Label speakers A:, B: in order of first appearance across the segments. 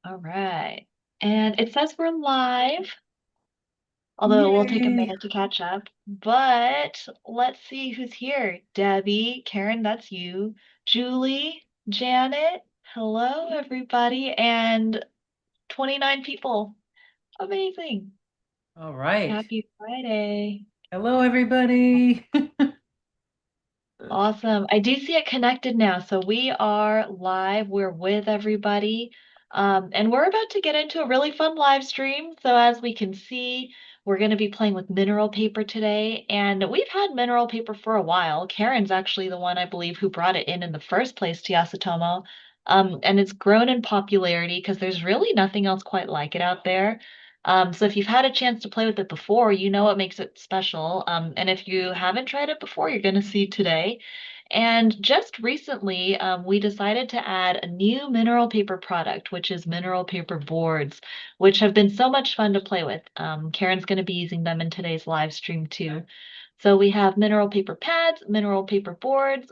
A: All right. And it says we're live, although it will take a
B: Yay.
A: minute to catch up. But let's see who's here. Debbie, Karen, that's you. Julie, Janet, hello, everybody. And 29 people. Amazing.
B: All right.
A: Happy Friday.
B: Hello, everybody.
A: Awesome. I do see it connected now. So we are live. We're with everybody. And we're about to get into a really fun live stream. So as we can see, we're going to be playing with mineral paper today. And we've had mineral paper for a while. Karen's actually the one, I believe, who brought it in the first place to Yasutomo. And it's grown in popularity because there's really nothing else quite like it out there. So if you've had a chance to play with it before, you know what makes it special. And if you haven't tried it before, you're going to see today. And just recently, we decided to add a new mineral paper product, which is mineral paper boards, which have been so much fun to play with. Karen's going to be using them in today's live stream too. So we have mineral paper pads, mineral paper boards.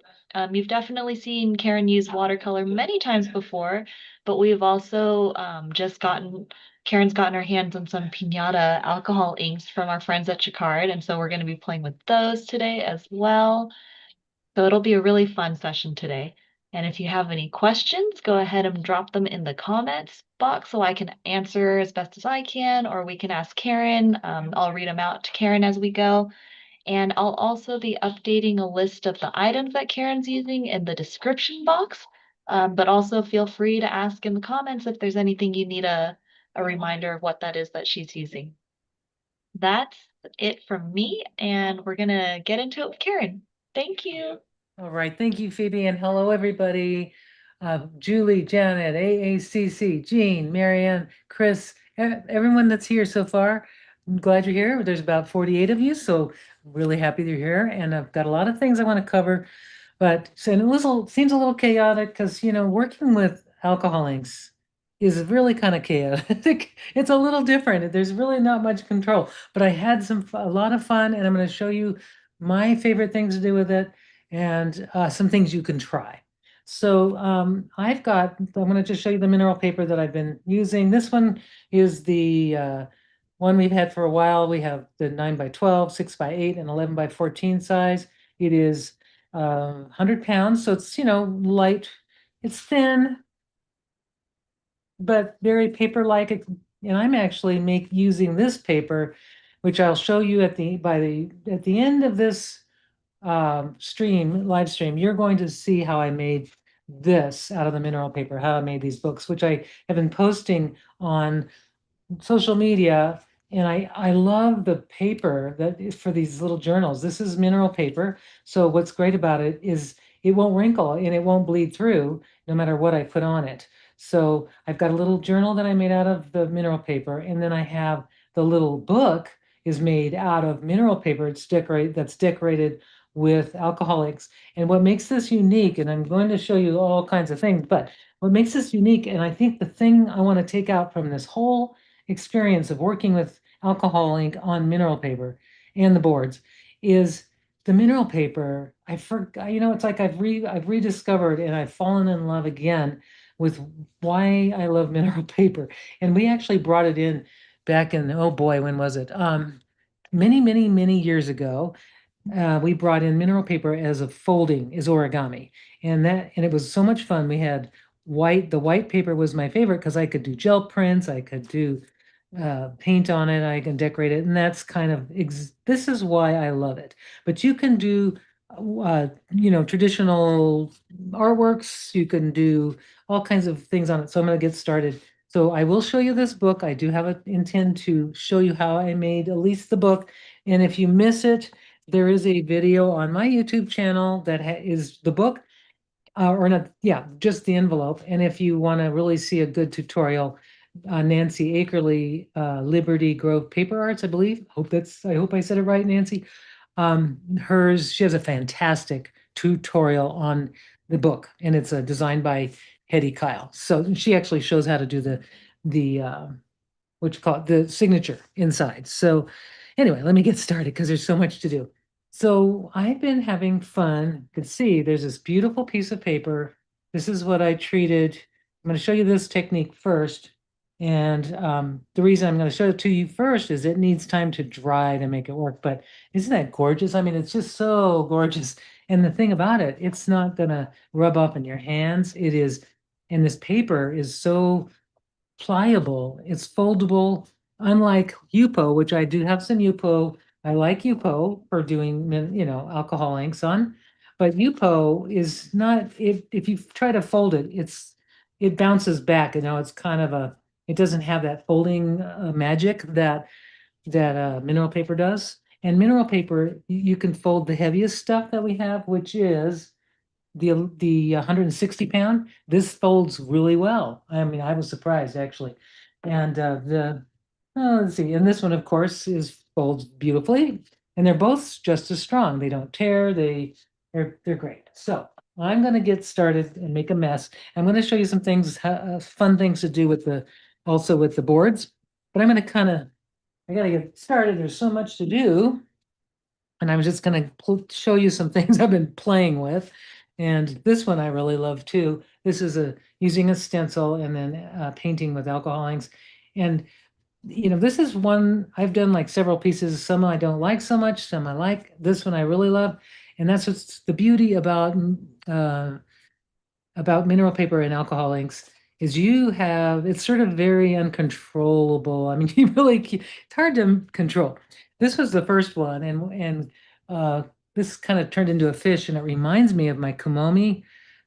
A: You've definitely seen Karen use watercolor many times before, but we've also Karen's gotten her hands on some piñata alcohol inks from our friends at Chicard, and so we're going to be playing with those today as well. So it'll be a really fun session today. And if you have any questions, go ahead and drop them in the comments box so I can answer as best as I can, or we can ask Karen. I'll read them out to Karen as we go. And I'll also be updating a list of the items that Karen's using in the description box. But also feel free to ask in the comments if there's anything you need a reminder of what that is that she's using. That's it from me, and we're gonna get into it with Karen. Thank you.
B: All right. Thank you, Phoebe. And hello, everybody. Julie, Janet, AACC, Jean, Marianne, Chris, everyone that's here so far. I'm glad you're here. There's about 48 of you, so really happy you're here. And I've got a lot of things I want to cover, but so, and seems a little chaotic because, working with alcohol inks is really kind of chaotic. It's a little different. There's really not much control, but I had a lot of fun, and I'm going to show you my favorite things to do with it and some things you can try. So I'm going to just show you the mineral paper that I've been using. This one is the one we've had for a while. We have the 9 by 12, 6 by 8, and 11 by 14 size. It is 100 pounds, so it's, light. It's thin, but very paper-like. And I'm actually using this paper, which I'll show you at the end of this live stream, you're going to see how I made this out of the mineral paper, how I made these books, which I have been posting on social media. And I love the paper that is for these little journals. This is mineral paper. So what's great about it is it won't wrinkle and it won't bleed through no matter what I put on it. So I've got a little journal that I made out of the mineral paper, and then I have the little book is made out of mineral paper. That's decorated with alcoholics. And what makes this unique, and I'm going to show you all kinds of things, but what makes this unique, and I think the thing I want to take out from this whole experience of working with alcohol ink on mineral paper and the boards is the mineral paper. I forgot, it's like I've rediscovered and I've fallen in love again with why I love mineral paper. And we actually brought it in back in, oh boy, when was it? Many, many, many years ago. We brought in mineral paper as a folding, as origami. And it was so much fun. We had the white paper was my favorite because I could do gel prints, I could do paint on it, I can decorate it, and that's this is why I love it. But you can do, traditional artworks. You can do all kinds of things on it. So I'm going to get started. So I will show you this book. I do have an intend to show you how I made at least the book. And if you miss it, there is a video on my YouTube channel that is the book, or not, yeah, just the envelope. And if you want to really see a good tutorial, Nancy Akerley, Liberty Grove Paper Arts, I believe. I hope I said it right, Nancy. She has a fantastic tutorial on the book, and it's designed by Hedi Kyle. So she actually shows how to do the what you call it, the signature inside. So anyway, let me get started because there's so much to do. So I've been having fun. You can see there's this beautiful piece of paper. This is what I treated. I'm going to show you this technique first. And the reason I'm going to show it to you first is it needs time to dry to make it work. But isn't that gorgeous? I mean, it's just so gorgeous. And the thing about it, it's not going to rub off in your hands. It is, and this paper is so pliable. It's foldable, unlike UPO, which I do have some UPO. I like UPO for doing, alcohol inks on, but UPO is not, if you try to fold it, it bounces back. It's kind of it doesn't have that folding magic that mineral paper does. And mineral paper, you can fold the heaviest stuff that we have, which is the 160 pound. This folds really well. I mean, I was surprised actually. And let's see, and this one, of course, is folds beautifully, and they're both just as strong. They don't tear. They're great. So I'm going to get started and make a mess. I'm going to show you some things, fun things to do with the boards. But I'm going to I got to get started. There's so much to do. And I'm just going to show you some things I've been playing with. And this one I really love too. This is using a stencil and then painting with alcohol inks. And this is one I've done like several pieces. Some I don't like so much, some I like. This one I really love. And that's what's the beauty uh, about mineral paper and alcohol inks is it's sort of very uncontrollable. I mean, it's hard to control. This was the first one, and this kind of turned into a fish, and it reminds me of my kumomi.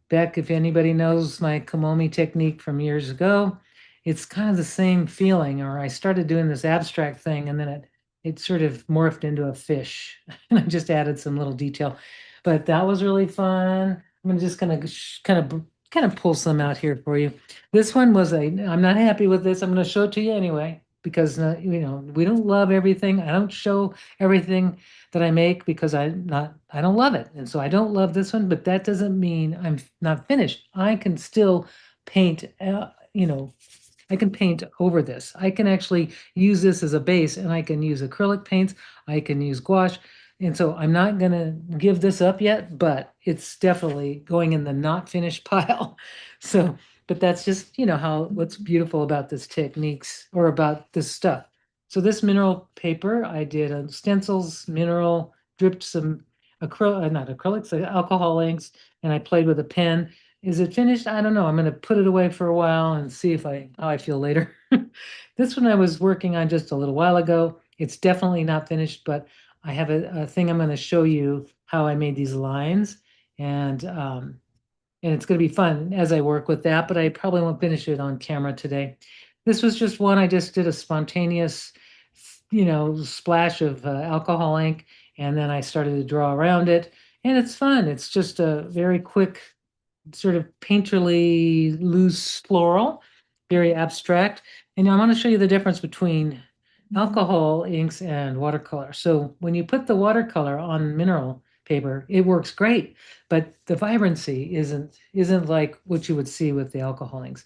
B: Back, if anybody knows my kumomi technique from years ago, it's kind of the same feeling. Or I started doing this abstract thing, and then it sort of morphed into a fish, and I just added some little detail. But that was really fun. I'm just gonna kind of pull some out here for you. This one I'm not happy with this. I'm gonna show it to you anyway because we don't love everything. I don't show everything that I make because I don't love it. And so I don't love this one, but that doesn't mean I'm not finished. I can still paint, I can paint over this. I can actually use this as a base and I can use acrylic paints. I can use gouache. And so I'm not going to give this up yet, but it's definitely going in the not finished pile. So, but that's just, what's beautiful about this techniques or about this stuff. So this mineral paper, I did stencils, mineral, dripped some not acrylics, alcohol inks, and I played with a pen. Is it finished? I don't know. I'm going to put it away for a while and see how I feel later. This one I was working on just a little while ago. It's definitely not finished, but I have a thing I'm going to show you how I made these lines, and it's going to be fun as I work with that, but I probably won't finish it on camera today. This was just one I just did a spontaneous, splash of alcohol ink, and then I started to draw around it, and it's fun. It's just a very quick, sort of painterly, loose floral, very abstract. And I want to show you the difference between alcohol inks and watercolor. So when you put the watercolor on mineral paper, it works great, but the vibrancy isn't like what you would see with the alcohol inks.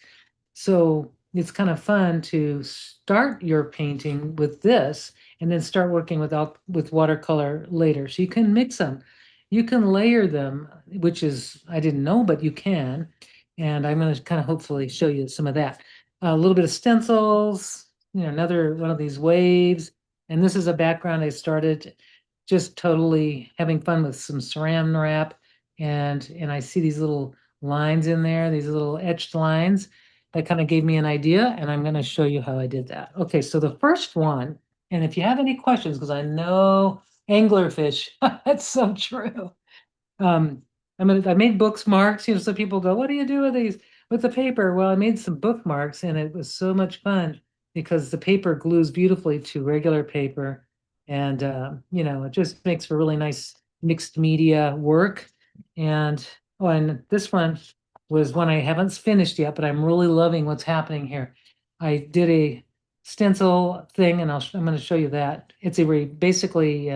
B: So it's kind of fun to start your painting with this and then start working with watercolor later. So you can mix them. You can layer them, which is, I didn't know, but you can. And I'm going to kind of hopefully show you some of that. A little bit of stencils, another one of these waves. And this is a background I started just totally having fun with some saran wrap. And I see these little lines in there, these little etched lines that kind of gave me an idea, and I'm going to show you how I did that. Okay, so the first one, and if you have any questions, because I know anglerfish, that's so true. I made bookmarks, so people go, what do you do with these, with the paper? Well, I made some bookmarks, and it was so much fun because the paper glues beautifully to regular paper, and it just makes for really nice mixed media work. And this one was one I haven't finished yet, but I'm really loving what's happening here. I did a stencil thing, and I'm going to show you that. It's basically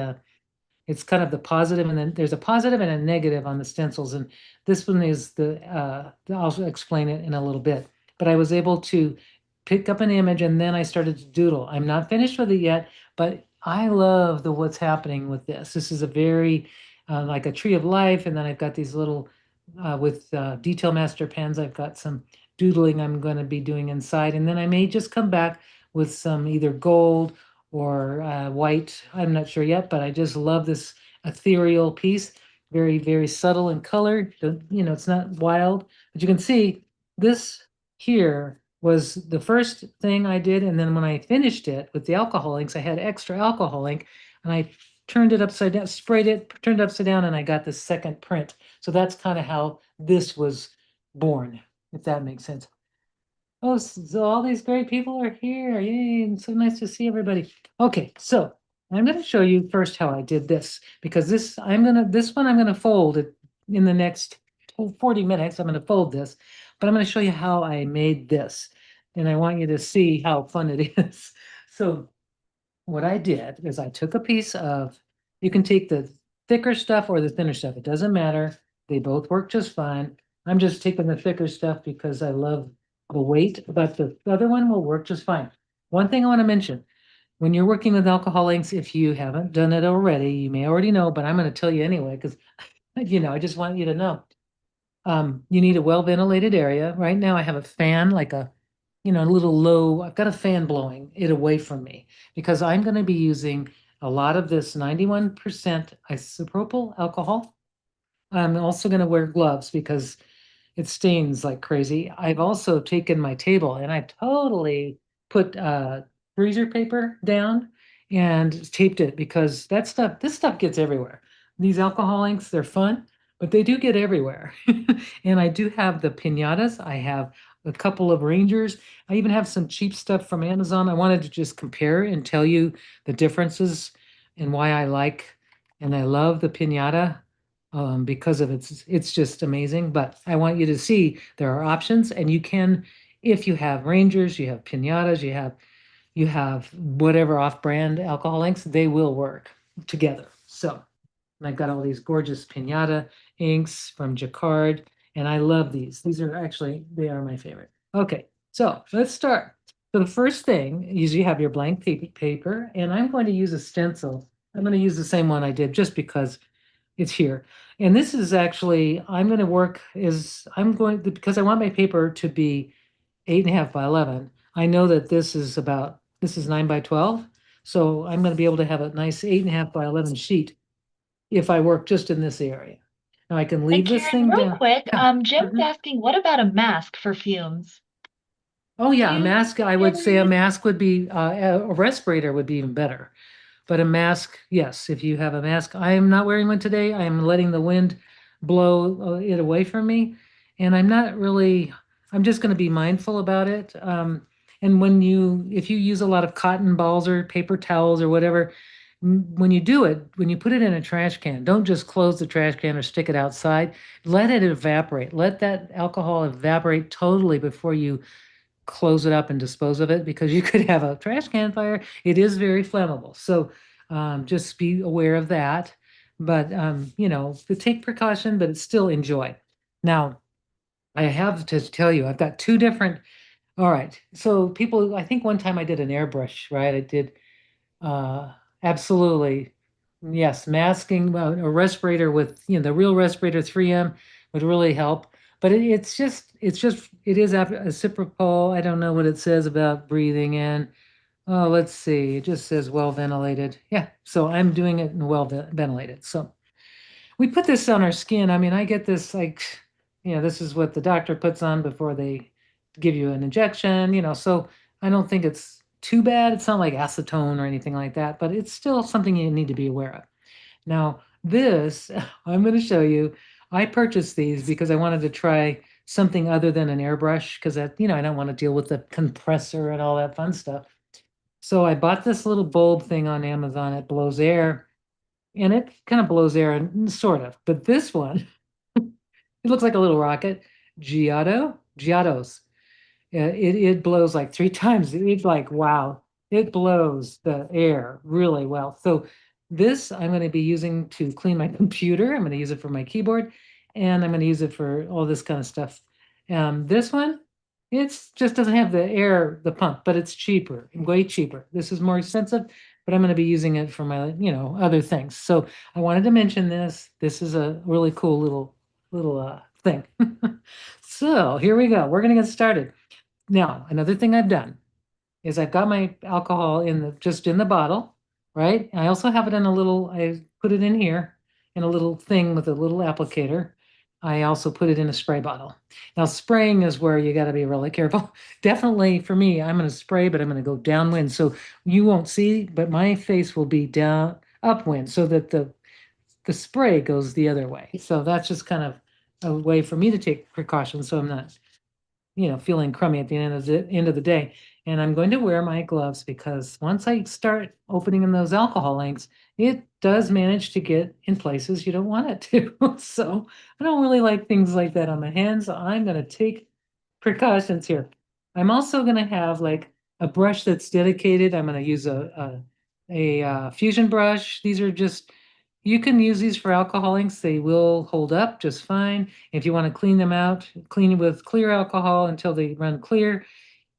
B: it's kind of the positive, and then there's a positive and a negative on the stencils. And this one is I'll explain it in a little bit. But I was able to pick up an image, and then I started to doodle. I'm not finished with it yet, but I love what's happening with this. This is a very like a tree of life, and then I've got these little with Detail Master pens. I've got some doodling I'm going to be doing inside. And then I may just come back with some either gold or white. I'm not sure yet, but I just love this ethereal piece. Very, very subtle in color. It's not wild, but you can see this here was the first thing I did. And then when I finished it with the alcohol inks, I had extra alcohol ink and I turned it upside down, sprayed it, turned it upside down, and I got the second print. So that's kind of how this was born, if that makes sense. Oh, so all these great people are here. Yay, and so nice to see everybody. Okay, so I'm going to show you first how I did this because this one I'm going to fold it in the next 40 minutes. I'm going to fold this, but I'm going to show you how I made this. And I want you to see how fun it is. So what I did is I took a piece of, you can take the thicker stuff or the thinner stuff. It doesn't matter. They both work just fine. I'm just taking the thicker stuff because I love the weight, but the other one will work just fine. One thing I want to mention, when you're working with alcohol inks, if you haven't done it already, you may already know, but I'm going to tell you anyway, because I just want you to know. You need a well-ventilated area. Right now I have a fan, like a little low, I've got a fan blowing it away from me because I'm going to be using a lot of this 91% isopropyl alcohol. I'm also going to wear gloves because it stains like crazy. I've also taken my table and I've totally put freezer paper down and taped it because this stuff gets everywhere. These alcohol inks, they're fun, but they do get everywhere. And I do have the piñatas. I have a couple of Rangers. I even have some cheap stuff from Amazon. I wanted to just compare and tell you the differences and why I like and I love the piñata because of it's just amazing. But I want you to see there are options, and you can, if you have Rangers, you have piñatas, you have whatever off-brand alcohol inks, they will work together. So, and I've got all these gorgeous piñata inks from Jacquard, and I love these. These are actually, they are my favorite. Okay, so let's start. So the first thing is you have your blank paper, and I'm going to use a stencil. I'm going to use the same one I did just because it's here. And this is actually, I'm going to work because I want my paper to be 8.5 by 11. I know that this is 9 by 12. So I'm going to be able to have a nice 8.5 by 11 sheet if I work just in this area. Now I can
A: And
B: leave this
A: Karen,
B: thing
A: real
B: down.
A: quick,
B: Yeah.
A: Jim's
B: Mhm.
A: asking, what about a mask for fumes?
B: Oh
A: Do
B: yeah, a
A: you
B: mask, I would
A: ever
B: say a
A: use?
B: mask would be, a respirator would be even better. But a mask, yes, if you have a mask, I am not wearing one today. I am letting the wind blow it away from me. And I'm just going to be mindful about it. And if you use a lot of cotton balls or paper towels or whatever, when you do it, when you put it in a trash can, don't just close the trash can or stick it outside. Let it evaporate. Let that alcohol evaporate totally before you close it up and dispose of it because you could have a trash can fire. It is very flammable. So just be aware of that. But, take precaution, but still enjoy. Now, I have to tell you, I've got two different. All right. So people, I think one time I did an airbrush, right? I did uh, absolutely. Yes, masking a respirator with, the real respirator 3M would really help. But it is reciprocal. I don't know what it says about breathing in. Oh, let's see. It just says well ventilated. Yeah, so I'm doing it in well ventilated. So we put this on our skin. I mean, I get this like, this is what the doctor puts on before they give you an injection, so I don't think it's too bad. It's not like acetone or anything like that, but it's still something you need to be aware of. Now, this, I'm going to show you. I purchased these because I wanted to try something other than an airbrush because I don't want to deal with the compressor and all that fun stuff. So I bought this little bulb thing on Amazon. It blows air and it kind of blows air and sort of. But this one, it looks like a little rocket. Giottos. It blows like 3 times. It's like, wow, it blows the air really well. So this I'm going to be using to clean my computer. I'm going to use it for my keyboard, and I'm going to use it for all this kind of stuff. This one, it's just doesn't have the pump, but it's cheaper, way cheaper. This is more expensive, but I'm going to be using it for my, other things. So I wanted to mention this. This is a really cool little thing. So here we go. We're gonna get started. Now, another thing I've done is I've got my alcohol in the just in the bottle, right? I also have it in a little, I put it in here in a little thing with a little applicator. I also put it in a spray bottle. Now, spraying is where you got to be really careful. Definitely for me, I'm going to spray, but I'm going to go downwind. So you won't see, but my face will be down upwind so that the spray goes the other way. So that's just kind of a way for me to take precautions so I'm not feeling crummy at the end of the day. And I'm going to wear my gloves because once I start opening in those alcohol inks, it does manage to get in places you don't want it to. So I don't really like things like that on my hands. So I'm going to take precautions here. I'm also going to have like a brush that's dedicated. I'm going to use a fusion brush. These are just, you can use these for alcohol inks. They will hold up just fine. If you want to clean them out, clean with clear alcohol until they run clear,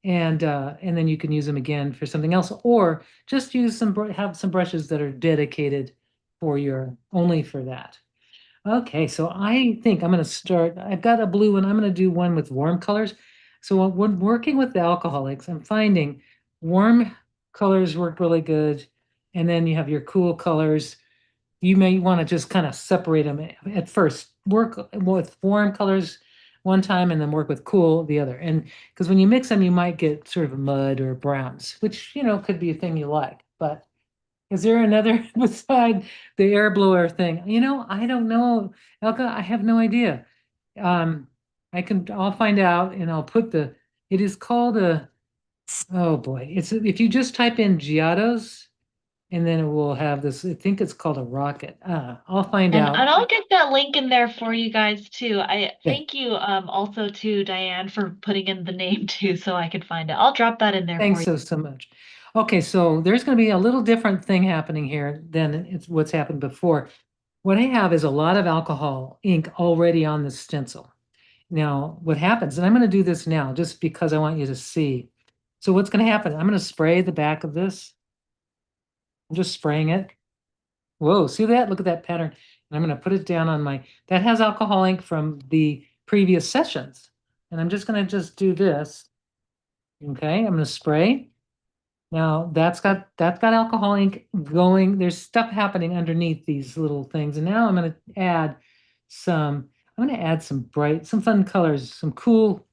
B: and then you can use them again for something else, or just use have some brushes that are dedicated for your only for that. Okay, so I think I'm going to start. I've got a blue one. I'm going to do one with warm colors. So when working with the alcoholics, I'm finding warm colors work really good, and then you have your cool colors. You may want to just kind of separate them at first. Work with warm colors one time and then work with cool the other. And because when you mix them, you might get sort of mud or browns, which, could be a thing you like. But is there another beside the air blower thing? I don't know, Elka. I have no idea. Um, I'll find out and I'll put it is called oh boy. It's if you just type in Giotto's, and then it will have this, I think it's called a rocket. I'll find
A: And
B: out.
A: I'll get that link in there for you guys too. I
B: Okay,
A: thank you also to Diane for putting in the name too so I could find it. I'll drop that in there for
B: thanks
A: you.
B: so much. Okay, so there's going to be a little different thing happening here than it's what's happened before. What I have is a lot of alcohol ink already on the stencil. Now, what happens, and I'm going to do this now just because I want you to see. So what's going to happen? I'm going to spray the back of this. I'm just spraying it. Whoa, see that? Look at that pattern. And I'm going to put it down on that has alcohol ink from the previous sessions. And I'm just going to just do this. Okay, I'm going to spray. Now that's got alcohol ink going. There's stuff happening underneath these little things. And now I'm going to add some fun colors, some cool,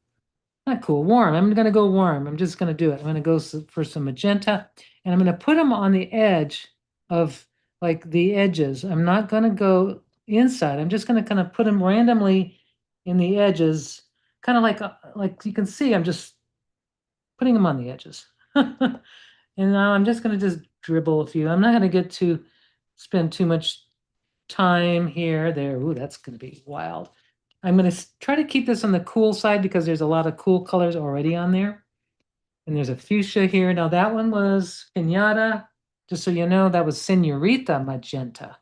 B: not cool, warm. I'm going to go warm. I'm just going to do it. I'm going to go for some magenta, and I'm going to put them on the edge of like the edges. I'm not going to go inside. I'm just going to kind of put them randomly in the edges, kind of like you can see, I'm just putting them on the edges. And now I'm just going to just dribble a few. I'm not going to spend too much time here, there. Ooh, that's going to be wild. I'm going to try to keep this on the cool side because there's a lot of cool colors already on there. And there's a fuchsia here. Now that one was Pinata. Just so you know, that was Señorita Magenta.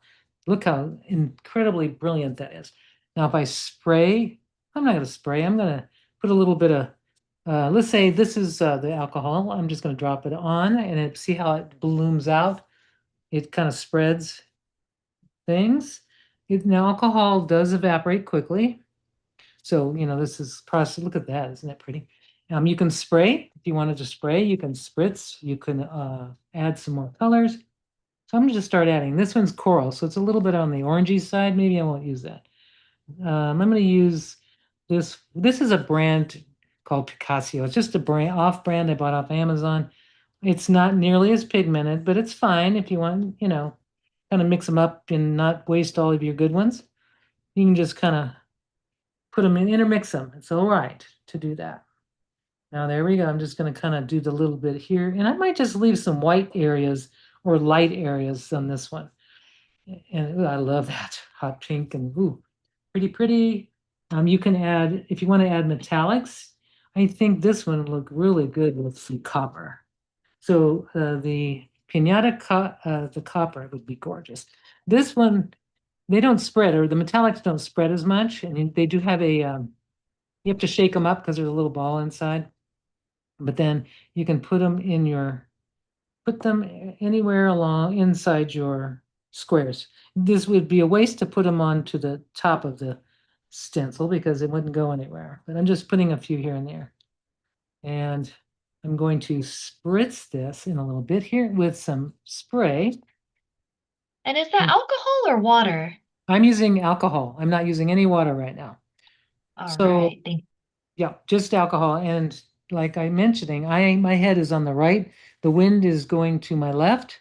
B: Look how incredibly brilliant that is. Now if I spray, I'm not going to spray. I'm going to put a little bit of, let's say this is the alcohol. I'm just going to drop it on and see how it blooms out. It kind of spreads things. Now alcohol does evaporate quickly. So, this is process. Look at that. Isn't that pretty? You can spray. If you wanted to spray, you can spritz. You can add some more colors. So I'm going to just start adding. This one's coral, so it's a little bit on the orangey side. Maybe I won't use that. I'm going to use this. This is a brand called Picasso. It's just a off-brand I bought off Amazon. It's not nearly as pigmented, but it's fine if you want, kind of mix them up and not waste all of your good ones. You can just kind of put them in, intermix them. It's all right to do that. Now there we go. I'm just going to kind of do the little bit here, and I might just leave some white areas or light areas on this one. And ooh, I love that hot pink and ooh, pretty, pretty. You can add, if you want to add metallics, I think this one would look really good with some copper. So the the copper would be gorgeous. This one, they don't spread, or the metallics don't spread as much, and they do have you have to shake them up because there's a little ball inside. But then you can put them anywhere along inside your squares. This would be a waste to put them onto the top of the stencil because it wouldn't go anywhere. But I'm just putting a few here and there. And I'm going to spritz this in a little bit here with some spray.
A: And is that alcohol or water?
B: I'm using alcohol. I'm not using any water right now.
A: All
B: So
A: right. Thank
B: yeah, just alcohol. And like I mentioning, my head is on the right. The wind is going to my left.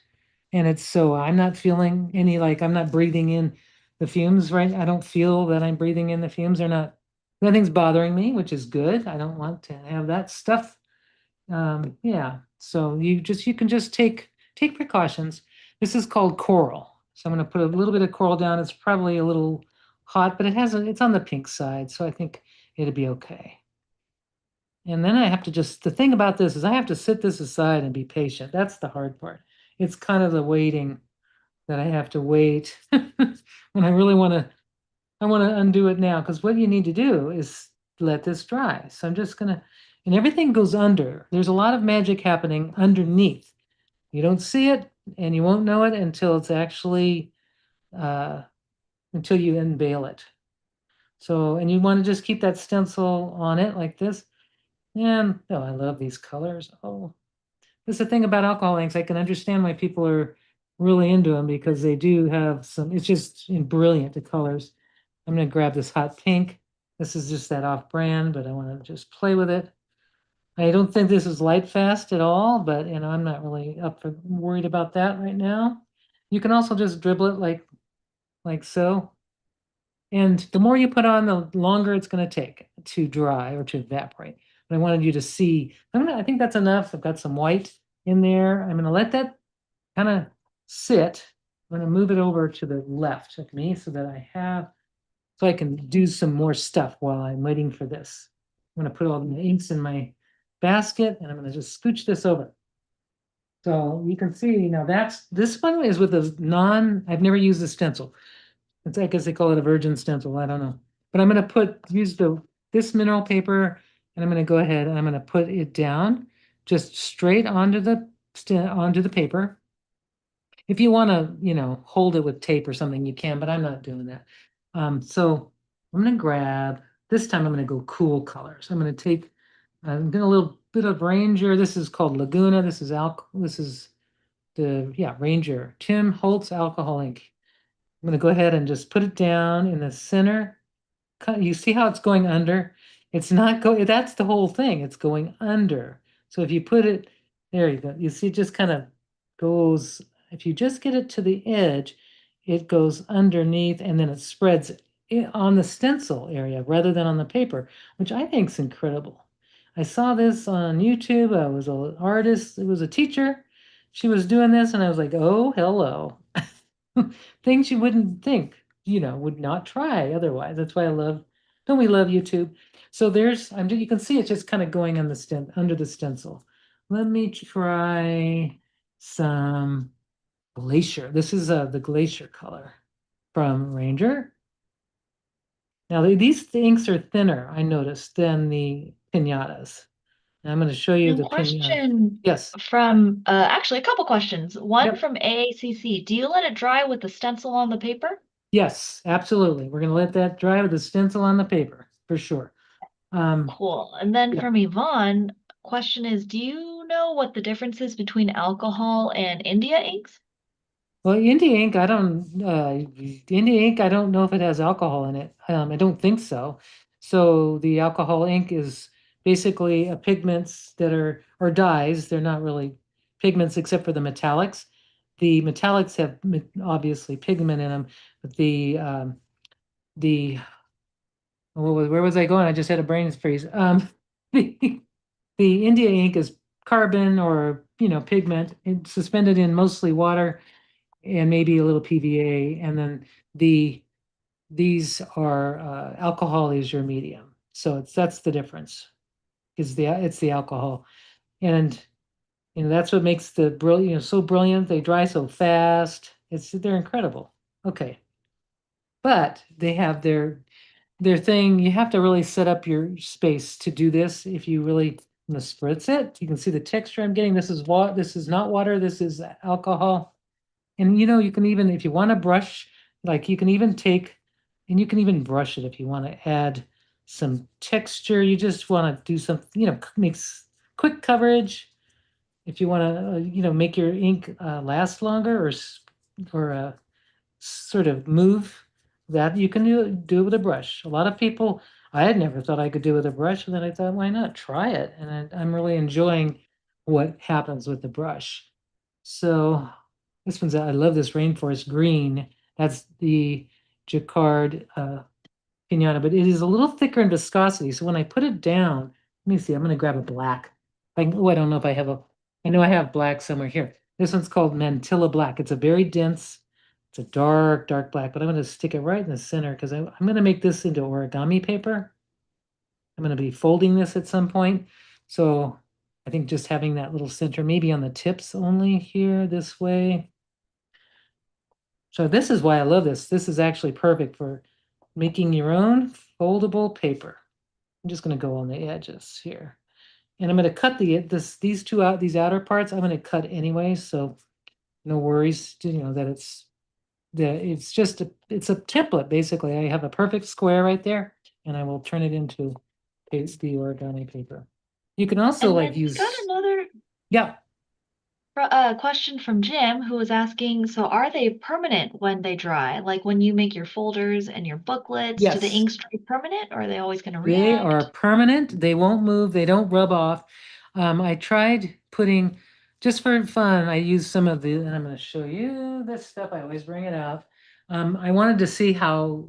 B: And it's so I'm not feeling any like I'm not breathing in the fumes, right? I don't feel that I'm breathing in the fumes. Nothing's bothering me, which is good. I don't want to have that stuff. Yeah. So you can just take precautions. This is called coral. So I'm going to put a little bit of coral down. It's probably a little hot, but it's on the pink side, so I think it'll be okay. And then I have to the thing about this is I have to sit this aside and be patient. That's the hard part. It's kind of the waiting that I have to wait when I want to undo it now because what you need to do is let this dry. So I'm just gonna, and everything goes under. There's a lot of magic happening underneath. You don't see it and you won't know it until it's actually, uh, until you unveil it. So, and you want to just keep that stencil on it like this. And oh, I love these colors. Oh, that's the thing about alcohol inks. I can understand why people are really into them because they do have it's just brilliant, the colors. I'm going to grab this hot pink. This is just that off brand, but I want to just play with it. I don't think this is light fast at all, but I'm not really worried about that right now. You can also just dribble it like so. And the more you put on, the longer it's going to take to dry or to evaporate. But I wanted you to see, I think that's enough. I've got some white in there. I'm going to let that kind of sit. I'm going to move it over to the left of me so I can do some more stuff while I'm waiting for this. I'm going to put all the inks in my basket and I'm going to just scooch this over. So you can see now this one is with I've never used a stencil. I guess they call it a virgin stencil. I don't know. But I'm going to use this mineral paper and I'm going to go ahead and I'm going to put it down just straight onto the paper. If you want to, hold it with tape or something, you can, but I'm not doing that. So I'm going to grab, this time I'm going to go cool colors. I'm going to take, I'm going a little bit of Ranger. This is called Laguna. This is Ranger. Tim Holtz Alcohol Ink. I'm going to go ahead and just put it down in the center. You see how it's going under? It's not going, that's the whole thing. It's going under. So if you put it, there you go. You see, it just kind of goes, if you just get it to the edge, it goes underneath and then it spreads on the stencil area rather than on the paper, which I think is incredible. I saw this on YouTube. I was an artist. It was a teacher. She was doing this and I was like, oh, hello. Things you wouldn't think, would not try otherwise. That's why don't we love YouTube? So you can see it's just kind of going on under the stencil. Let me try some Glacier. This is the Glacier color from Ranger. Now these inks are thinner, I noticed, than the pinatas. Now I'm going to show you
A: And
B: the pinata.
A: question
B: Yes.
A: from actually a couple questions. One
B: Yep.
A: from AACC. Do you let it dry with the stencil on the paper?
B: Yes, absolutely. We're going to let that dry with the stencil on the paper for sure.
A: Cool. And then
B: Yeah.
A: from Yvonne, question is, do you know what the difference is between alcohol and India inks?
B: Well, Indie ink, I don't know if it has alcohol in it. I don't think so. So the alcohol ink is basically pigments that or dyes. They're not really pigments except for the metallics. The metallics have obviously pigment in them, but the where was I going? I just had a brain freeze. The, the India ink is carbon or pigment. It's suspended in mostly water and maybe a little PVA, and then these are alcohol is your medium. So that's the difference. It's the alcohol, and that's what makes the brilliant so brilliant. They dry so fast. They're incredible. Okay, but they have their thing. You have to really set up your space to do this. If you really want to spritz it, you can see the texture I'm getting. This is This is not water. This is alcohol. And you can even, if you want to brush, like you can even take and you can even brush it if you want to add some texture. You just want to do something, makes quick coverage. If you want to, make your ink last longer or sort of move that, you can do it with a brush. A lot of people, I had never thought I could do it with a brush, and then I thought, why not try it? And I'm really enjoying what happens with the brush. So this one's, I love this rainforest green. That's the Jacquard Pinata, but it is a little thicker in viscosity. So when I put it down, let me see, I'm going to grab a black. Oh, I don't know if I have I know I have black somewhere here. This one's called Mantilla Black. It's a very dense, it's a dark, dark black, but I'm going to stick it right in the center because I'm going to make this into origami paper. I'm going to be folding this at some point. So I think just having that little center, maybe on the tips only here, this way. So this is why I love this. This is actually perfect for making your own foldable paper. I'm just going to go on the edges here. And I'm going to cut these outer parts, I'm going to cut anyway, so no worries, that it's just it's a template basically. I have a perfect square right there, and I will turn it into the origami paper. You can also
A: And
B: like
A: then we got
B: use,
A: another
B: yeah,
A: question from Jim, who was asking, so are they permanent when they dry? Like when you make your folders and your booklets, do the
B: yes.
A: inks stay permanent or are they always going to
B: They are
A: react?
B: permanent. They won't move. They don't rub off. I tried putting, just for fun, I used some of the, and I'm going to show you this stuff. I always bring it out. I wanted to see how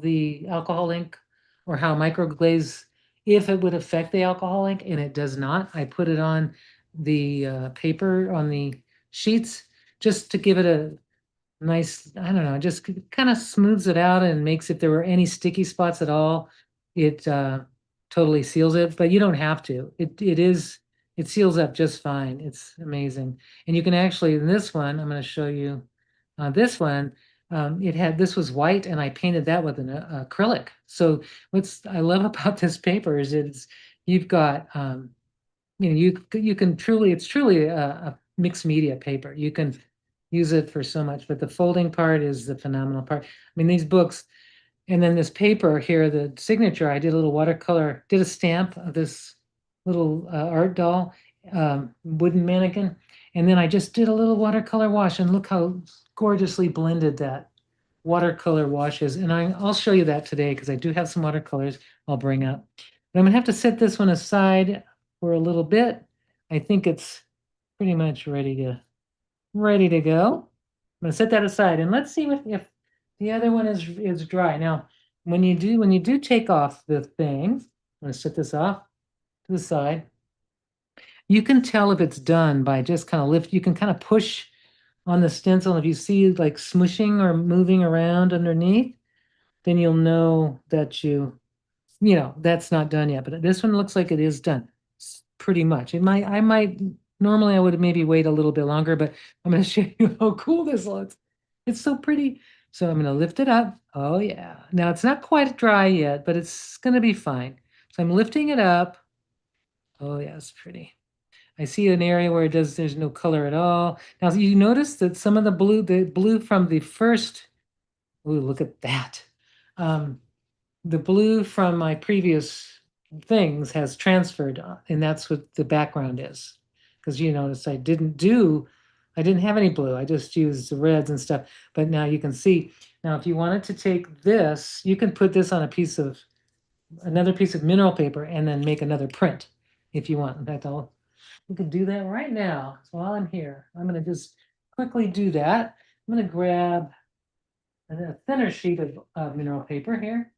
B: the alcohol ink or how microglaze, if it would affect the alcohol ink, and it does not. I put it on the paper on the sheets just to give it a nice, I don't know, just kind of smooths it out and makes, if there were any sticky spots at all, it totally seals it, but you don't have to. It seals up just fine. It's amazing. And you can actually, in this one, I'm going to show you this one, this was white and I painted that with an acrylic. So what's I love about this paper is you've got, you can truly, it's truly a mixed media paper. You can use it for so much, but the folding part is the phenomenal part. I mean, these books, and then this paper here, the signature, I did a little watercolor, did a stamp of this little art doll, wooden mannequin, and then I just did a little watercolor wash, and look how gorgeously blended that watercolor wash is. And I'll show you that today because I do have some watercolors I'll bring up. But I'm gonna have to set this one aside for a little bit. I think it's pretty much ready to go. I'm gonna set that aside and let's see if the other one is dry. Now, when you do take off the thing, I'm gonna set this off to the side. You can tell if it's done by just kind of lift. You can kind of push on the stencil. If you see like smushing or moving around underneath, then you'll know that that's not done yet. But this one looks like it is done pretty much. I might, normally I would maybe wait a little bit longer, but I'm going to show you how cool this looks. It's so pretty. So I'm going to lift it up. Oh yeah. Now it's not quite dry yet, but it's going to be fine. So I'm lifting it up. Oh yeah, it's pretty. I see an area where there's no color at all. Now you notice that some of the blue from the first, ooh, look at that. The blue from my previous things has transferred, and that's what the background is. Because you notice I didn't have any blue. I just used the reds and stuff. But now you can see. Now, if you wanted to take this, you can put this on another piece of mineral paper and then make another print if you want. In fact, we could do that right now. So while I'm here, I'm going to just quickly do that. I'm going to grab a thinner sheet of mineral paper here.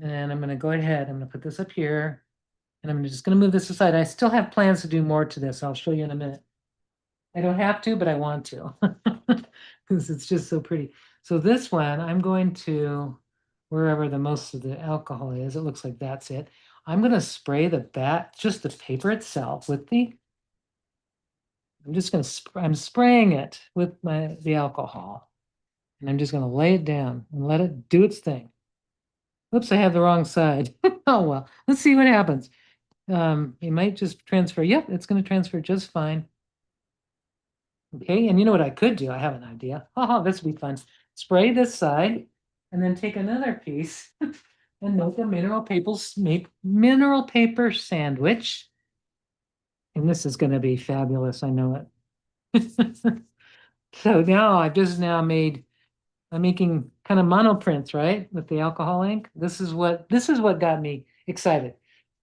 B: And I'm going to go ahead, I'm going to put this up here, and I'm just going to move this aside. I still have plans to do more to this. I'll show you in a minute. I don't have to, but I want to, because it's just so pretty. So this one, I'm going to, wherever the most of the alcohol is, it looks like that's it. I'm going to spray just the paper itself with I'm spraying it with the alcohol. And I'm just going to lay it down and let it do its thing. Oops, I have the wrong side. Oh, well, let's see what happens. It might just transfer. Yep, it's going to transfer just fine. Okay, and you know what I could do? I have an idea. Oh, this will be fun. spray this side, and then take another piece and make a mineral paper sandwich. And this is going to be fabulous. I know it. So now I'm making kind of monoprints, right? With the alcohol ink. This is what got me excited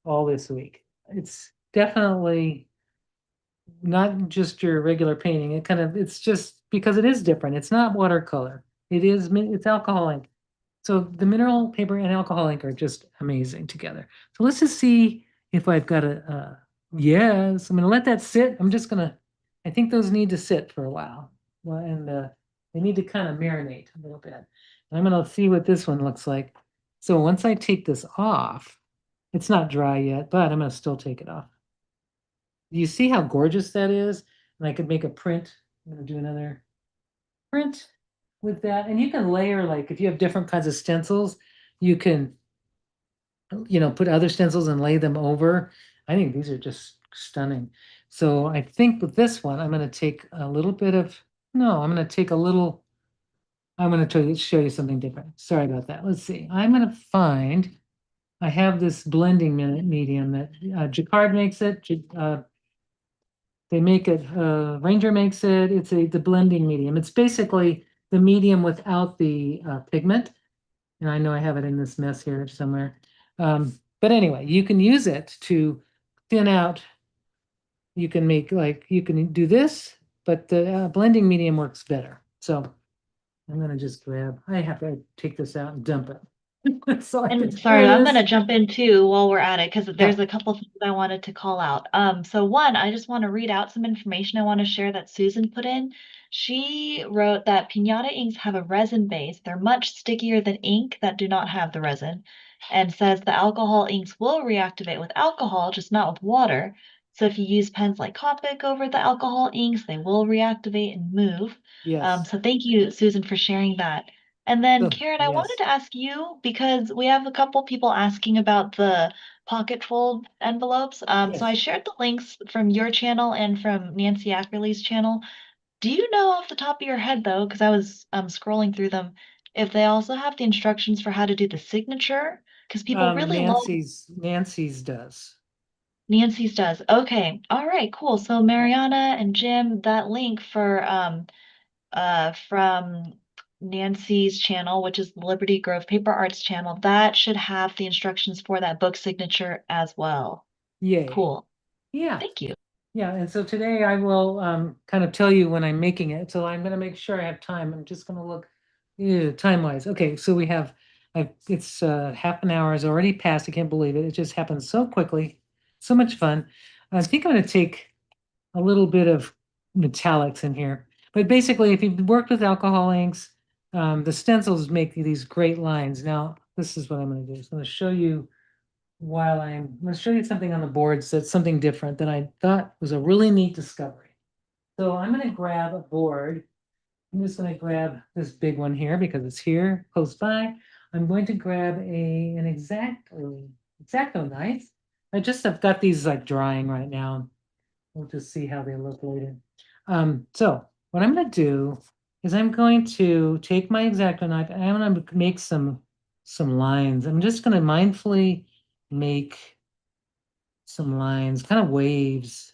B: all this week. It's definitely not just your regular painting. It's just because it is different. It's not watercolor. It's alcohol ink. So the mineral paper and alcohol ink are just amazing together. So let's just see if I've got yes, I'm gonna let that sit. I think those need to sit for a while. Well, and they need to kind of marinate a little bit. And I'm gonna see what this one looks like. So once I take this off, it's not dry yet, but I'm gonna still take it off. Do you see how gorgeous that is? And I could make a print. I'm gonna do another print with that. And you can layer, like if you have different kinds of stencils, you can, put other stencils and lay them over. I think these are just stunning. So I think with this one, I'm going to take a little bit of, no, I'm going to take a little, I'm going to show you something different. Sorry about that. Let's see. I'm going to find, I have this blending medium that Jacquard makes it. They make it, Ranger makes it. It's the blending medium. It's basically the medium without the pigment. And I know I have it in this mess here somewhere. But anyway, you can use it to thin out. You can you can do this, but the blending medium works better. So I'm going to just I have to take this out and dump it. So
A: And
B: here
A: sorry,
B: it
A: I'm
B: is.
A: gonna jump in too while we're at it because
B: Yeah.
A: there's a couple things I wanted to call out. So one, I just want to read out some information I want to share that Susan put in. She wrote that piñata inks have a resin base. They're much stickier than ink that do not have the resin, and says the alcohol inks will reactivate with alcohol, just not with water. So if you use pens like Copic over the alcohol inks, they will reactivate and move.
B: Yes.
A: So thank you, Susan, for sharing that. And then,
B: So
A: Karen, I wanted
B: yes.
A: to ask you because we have a couple people asking about the pocket fold envelopes. So I
B: Yes.
A: shared the links from your channel and from Nancy Ackerley's channel. Do you know off the top of your head, though, because I was scrolling through them, if they also have the instructions for how to do the signature? Because people really love
B: Nancy's does.
A: Nancy's does. Okay. All right, cool. So
B: Yeah.
A: Mariana and Jim, that link for from Nancy's channel, which is the Liberty Grove Paper Arts channel, that should have the instructions for that book signature as well.
B: Yay.
A: Cool.
B: Yeah.
A: Thank you.
B: Yeah, and so today I will kind of tell you when I'm making it. So I'm going to make sure I have time. I'm just going to look time-wise. Okay, so it's half an hour has already passed. I can't believe it. It just happened so quickly. So much fun. I think I'm going to take a little bit of metallics in here. But basically, if you've worked with alcohol inks, the stencils make these great lines. Now, this is what I'm going to do. So I'm going to show you I'm going to show you something on the boards that's something different that I thought was a really neat discovery. So I'm going to grab a board. I'm just going to grab this big one here because it's here close by. I'm going to grab an X-acto knife. I've got these like drying right now. We'll just see how they look later. So what I'm going to do is I'm going to take my X-acto knife and I'm going to make some lines. I'm just going to mindfully make some lines, kind of waves.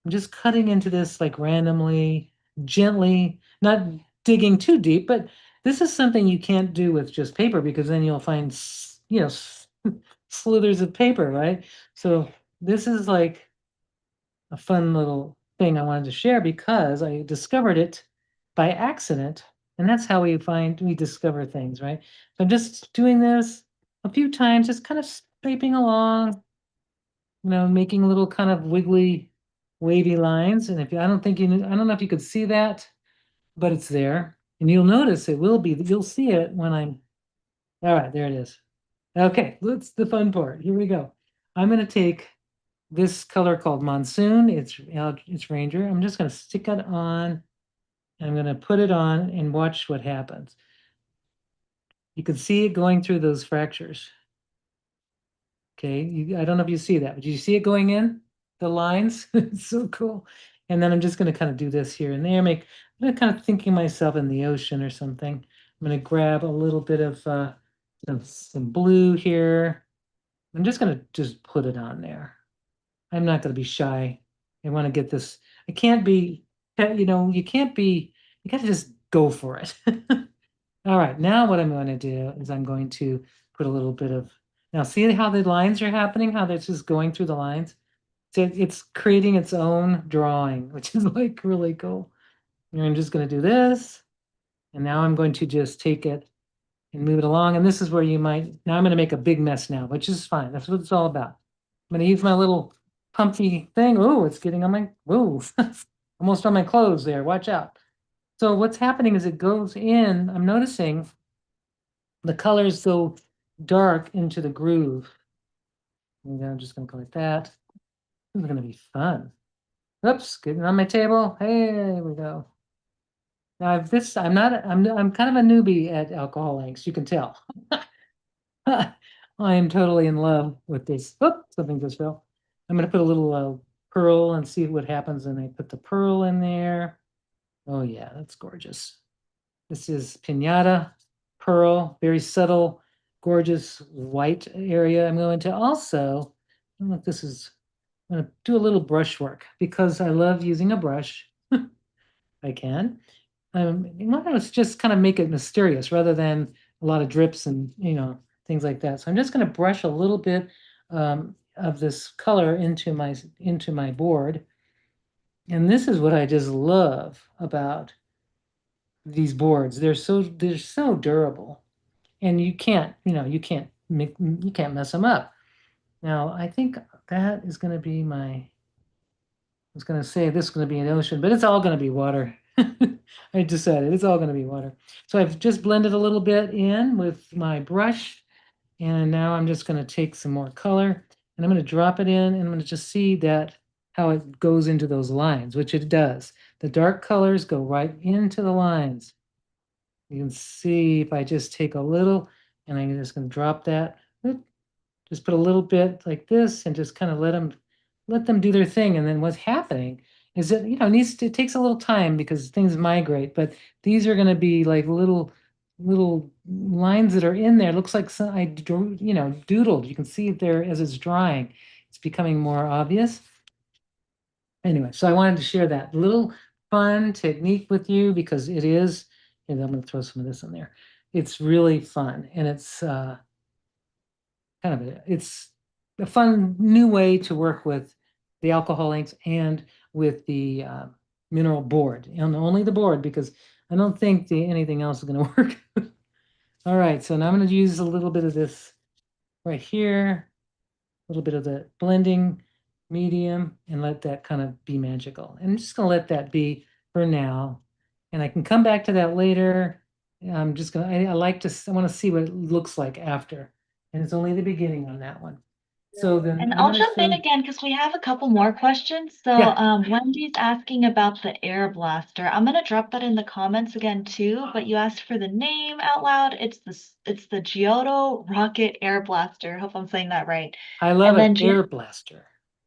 B: I'm just cutting into this like randomly, gently, not digging too deep, but this is something you can't do with just paper because then you'll find, slithers of paper, right? So this is like a fun little thing I wanted to share because I discovered it by accident. And that's how we discover things, right? So I'm just doing this a few times, just kind of scraping along, making little kind of wiggly, wavy lines. And I don't know if you could see that, but it's there. And you'll notice you'll see it when all right, there it is. Okay, that's the fun part. Here we go. I'm going to take this color called Monsoon. It's Ranger. I'm just going to stick it on. I'm going to put it on and watch what happens. You can see it going through those fractures. Okay, I don't know if you see that, but you see it going in the lines? It's so cool. And then I'm just going to kind of do this here and there, I'm kind of thinking myself in the ocean or something. I'm going to grab a little bit of some blue here. I'm just going to just put it on there. I'm not going to be shy. I want to get this. I can't be, you can't be, you got to just go for it. All right, now what I'm going to do is I'm going to put a little bit of, now see how the lines are happening, how they're just going through the lines? So it's creating its own drawing, which is like really cool. And I'm just going to do this. And now I'm going to just take it and move it along. And this is where you might, now I'm going to make a big mess now, which is fine. That's what it's all about. I'm going to use my little pumpy thing. Oh, it's getting on my, whoa, almost on my clothes there. Watch out. So what's happening is it goes in, I'm noticing the colors go dark into the groove. And I'm just going to go like that. This is going to be fun. Oops, getting on my table. Hey, there we go. Now I've this, I'm not, I'm kind of a newbie at alcohol inks, you can tell. I am totally in love with this. Oh, something just fell. I'm gonna put a little pearl and see what happens. And I put the pearl in there. Oh yeah, that's gorgeous. This is Pinata Pearl, very subtle, gorgeous white area. I'm going to also, I don't know if this is, I'm gonna do a little brush work because I love using a brush. I can. Why don't just kind of make it mysterious rather than a lot of drips and things like that. So I'm just going to brush a little bit of this color into my board. And this is what I just love about these boards. They're so durable, and you can't mess them up. Now I think that is going to be my. I was going to say this is going to be an ocean, but it's all going to be water. I decided it's all going to be water. So I've just blended a little bit in with my brush, and now I'm just going to take some more color, and I'm going to drop it in, and I'm going to just see that how it goes into those lines, which it does. The dark colors go right into the lines. You can see if I just take a little, and I'm just going to drop that. Just put a little bit like this, and just kind of let them do their thing. And then what's happening is that it takes a little time because things migrate, but these are going to be like little lines that are in there. It looks like I drew, doodled. You can see it there as it's drying. It's becoming more obvious. Anyway, so I wanted to share that little fun technique with you because it is, and I'm going to throw some of this in there. It's really fun, and it's it's a fun new way to work with the alcohol inks and with the mineral board, and only the board because I don't think anything else is going to work. All right, so now I'm going to use a little bit of this right here, a little bit of the blending medium, and let that kind of be magical. And I'm just going to let that be for now, and I can come back to that later. I'm just going to, I want to see what it looks like after. And it's only the beginning on that one. So then
A: And
B: I'm
A: I'll
B: going to
A: jump in
B: show,
A: again because we have a couple more questions. So
B: yeah,
A: Wendy's asking about the air blaster. I'm gonna drop that in the comments again too, but you asked for the name out loud. It's the Giotto Rocket Air Blaster. Hope I'm saying that right.
B: I love
A: And
B: it.
A: then
B: Air blaster.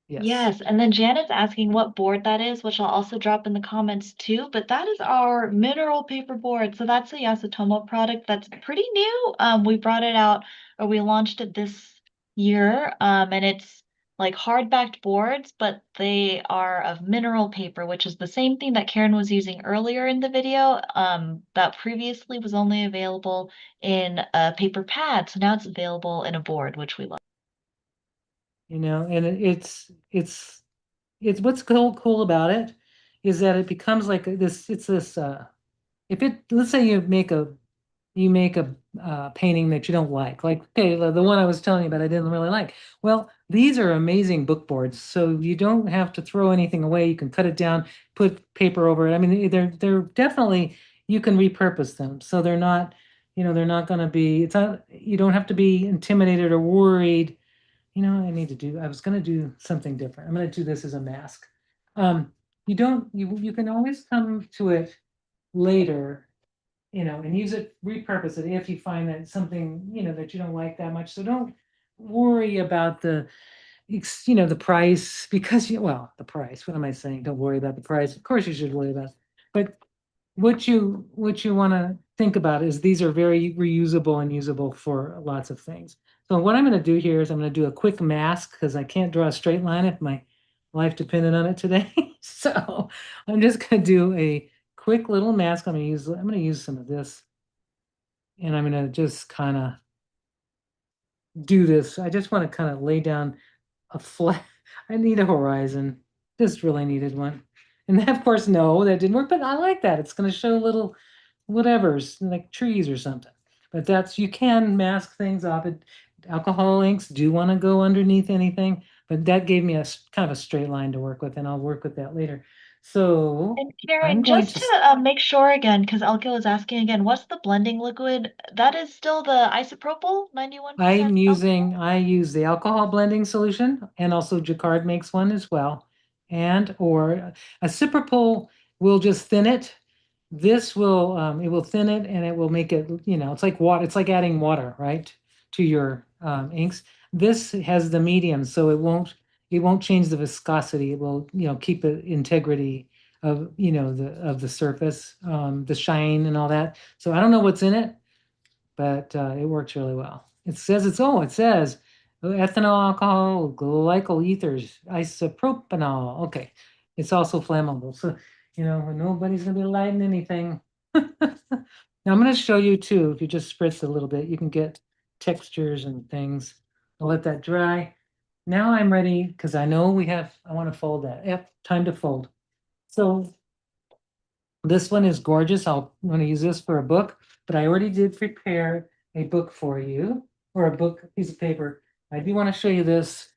B: Yes.
A: Yes, and then Janet's asking what board that is, which I'll also drop in the comments too. But that is our mineral paper board. So that's a Yasutomo product that's pretty new. We brought it out or we launched it this year. And it's like hard-backed boards, but they are of mineral paper, which is the same thing that Karen was using earlier in the video. That previously was only available in a paper pad. So now it's available in a board, which we love.
B: And it's what's cool about it is that it becomes like this, it's this, if it, let's say you make a painting that you don't like, okay, the one I was telling you about I didn't really like. Well, these are amazing book boards, so you don't have to throw anything away. You can cut it down, put paper over it. I mean, they're definitely, you can repurpose them, so they're not going to be. It's not, you don't have to be intimidated or worried. I was going to do something different. I'm going to do this as a mask. You can always come to it later, and use it, repurpose it if you find that something, that you don't like that much. So don't worry about the price because the price, what am I saying? Don't worry about the price. Of course you should worry about it. But what you want to think about is these are very reusable and usable for lots of things. So what I'm going to do here is I'm going to do a quick mask because I can't draw a straight line if my life depended on it today. So I'm just going to do a quick little mask. I'm going to use some of this, and I'm going to just kind of do this. I just want to kind of lay down a flat. I need a horizon. Just really needed one. And then, of course, no, that didn't work, but I like that. It's going to show little whatever's like trees or something. But that's, you can mask things off. Alcohol inks do want to go underneath anything, but that gave me a kind of a straight line to work with, and I'll work with that later. So
A: And
B: I'm
A: Karen,
B: going
A: just
B: to,
A: to make sure again, because Elke was asking again, what's the blending liquid? That is still the isopropyl, 91% alcohol?
B: I use the alcohol blending solution, and also Jacquard makes one as well. And or a Cypripol will just thin it. This will it will thin it, and it will make it, it's like water, it's like adding water, right, to your inks. This has the medium, so it won't change the viscosity. It will, keep the integrity of, the surface, the shine and all that. So I don't know what's in it, but it works really well. It says it says ethanol alcohol, glycol ethers, isopropanol. Okay, it's also flammable. So, nobody's gonna be lighting anything. Now I'm gonna show you too. If you just spritz a little bit, you can get textures and things. I'll let that dry. Now I'm ready because I know I want to fold that. Yep, time to fold. So this one is gorgeous. I'm going to use this for a book, but I already did prepare a book for you, or a book piece of paper. I do want to show you this.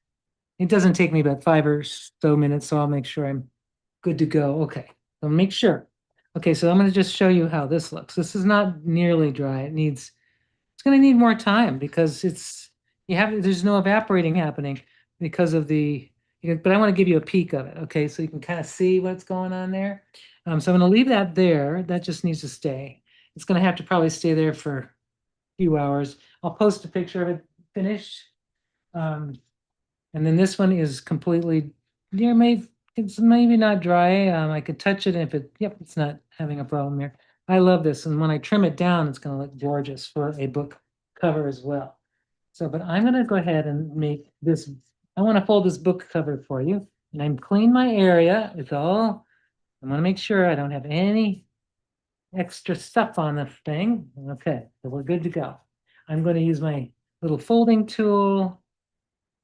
B: It doesn't take me about 5 or so minutes, so I'll make sure I'm good to go. Okay, so make sure. Okay, so I'm going to just show you how this looks. This is not nearly dry. It's going to need more time because there's no evaporating happening because of but I want to give you a peek of it. Okay, so you can kind of see what's going on there. So I'm going to leave that there. That just needs to stay. It's going to have to probably stay there for a few hours. I'll post a picture of it finished. Um, and then this one is completely, it's maybe not dry. I could touch it if yep, it's not having a problem there. I love this. And when I trim it down, it's going to look gorgeous for a book cover as well. So, but I'm going to go ahead and make this. I want to fold this book cover for you. And I'm clean my area. I want to make sure I don't have any extra stuff on the thing. Okay, so we're good to go. I'm going to use my little folding tool.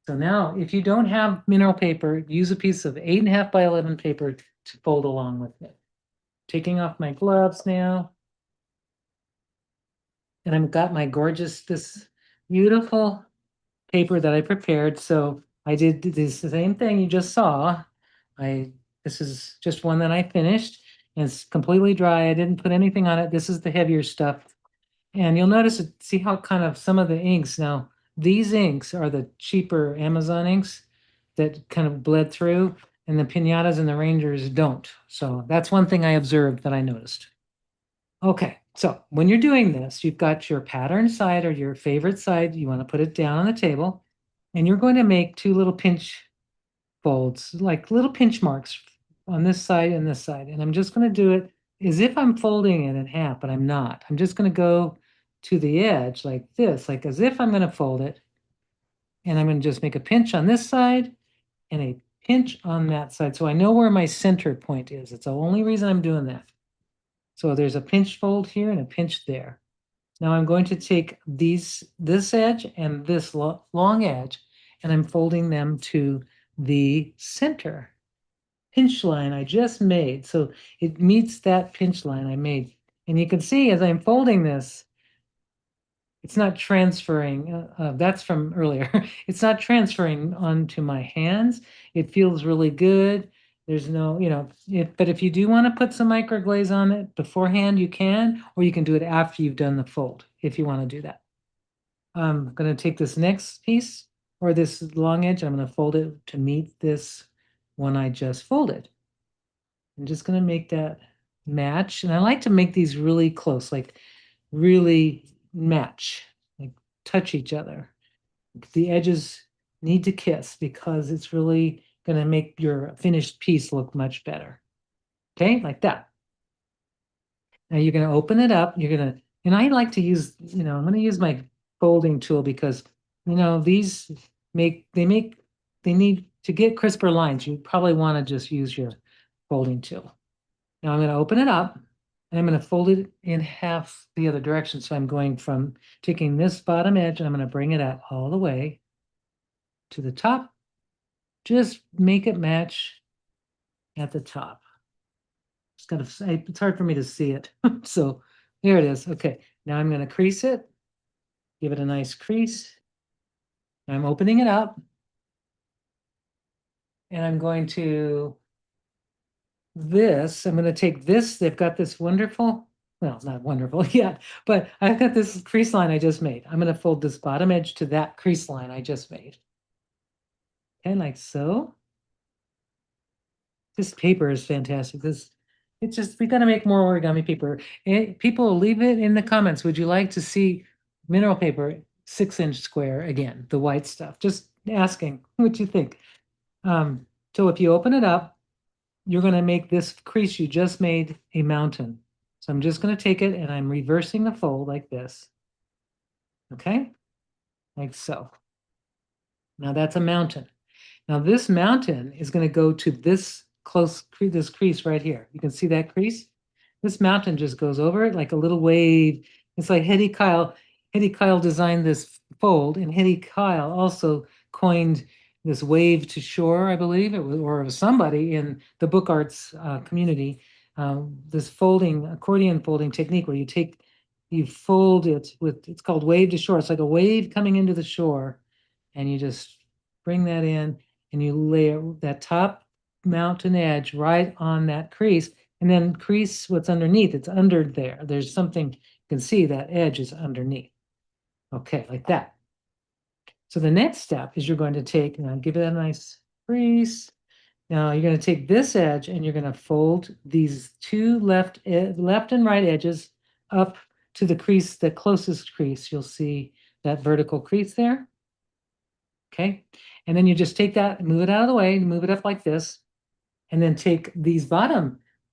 B: So now, if you don't have mineral paper, use a piece of 8.5 by 11 paper to fold along with it. Taking off my gloves now. And I've got my this beautiful paper that I prepared. So I did this same thing you just saw. This is just one that I finished, and it's completely dry. I didn't put anything on it. This is the heavier stuff. And you'll notice see how kind of some of the inks now, these inks are the cheaper Amazon inks that kind of bled through, and the pinatas and the rangers don't. So that's one thing I observed that I noticed. Okay, so when you're doing this, you've got your pattern side or your favorite side. You want to put it down on the table, and you're going to make two little pinch folds, like little pinch marks on this side and this side. And I'm just going to do it as if I'm folding it in half, but I'm not. I'm just going to go to the edge like this, like as if I'm going to fold it. And I'm going to just make a pinch on this side and a pinch on that side. So I know where my center point is. It's the only reason I'm doing that. So there's a pinch fold here and a pinch there. Now I'm going to take this edge and this long edge, and I'm folding them to the center pinch line I just made. So it meets that pinch line I made. And you can see as I'm folding this, it's not transferring. That's from earlier. It's not transferring onto my hands. It feels really good. There's no, but if you do want to put some microglaze on it beforehand, you can, or you can do it after you've done the fold, if you want to do that. I'm going to take this next piece, or this long edge, I'm going to fold it to meet this one I just folded. I'm just going to make that match. And I like to make these really close, like really match, like touch each other. The edges need to kiss because it's really going to make your finished piece look much better. Okay, like that. Now you're going to open it up. You're going to And I like to use, I'm going to use my folding tool because, these they need to get crisper lines. You probably want to just use your folding tool. Now I'm going to open it up and I'm going to fold it in half the other direction. So I'm going from taking this bottom edge and I'm going to bring it out all the way to the top. Just make it match at the top. It's hard for me to see it. So there it is. Okay, now I'm going to crease it, give it a nice crease. I'm opening it up and I'm going to I'm going to take this, they've got this wonderful, well, it's not wonderful yet, but I've got this crease line I just made. I'm going to fold this bottom edge to that crease line I just made. Okay, like so. This paper is fantastic. We got to make more origami paper. People, leave it in the comments. Would you like to see mineral paper 6-inch square again, the white stuff? Just asking what you think. So if you open it up, you're going to make this crease you just made a mountain. So I'm just going to take it and I'm reversing the fold like this. Okay, like so. Now that's a mountain. Now this mountain is going to go to this crease right here. You can see that crease? This mountain just goes over it like a little wave. It's like Hedi Kyle. Hedi Kyle designed this fold, and Hedi Kyle also coined this wave to shore, I believe, or it was somebody in the book arts community. This accordion folding technique where you fold it it's called wave to shore. It's like a wave coming into the shore, and you just bring that in and you layer that top mountain edge right on that crease, and then crease what's underneath. It's under there. There's something, you can see that edge is underneath. Okay, like that. So the next step is you're going to take, now give it a nice crease. Now you're going to take this edge and you're going to fold these two left and right edges up to the crease, the closest crease. You'll see that vertical crease there. Okay, and then you just take that and move it out of the way, move it up like this, and then take these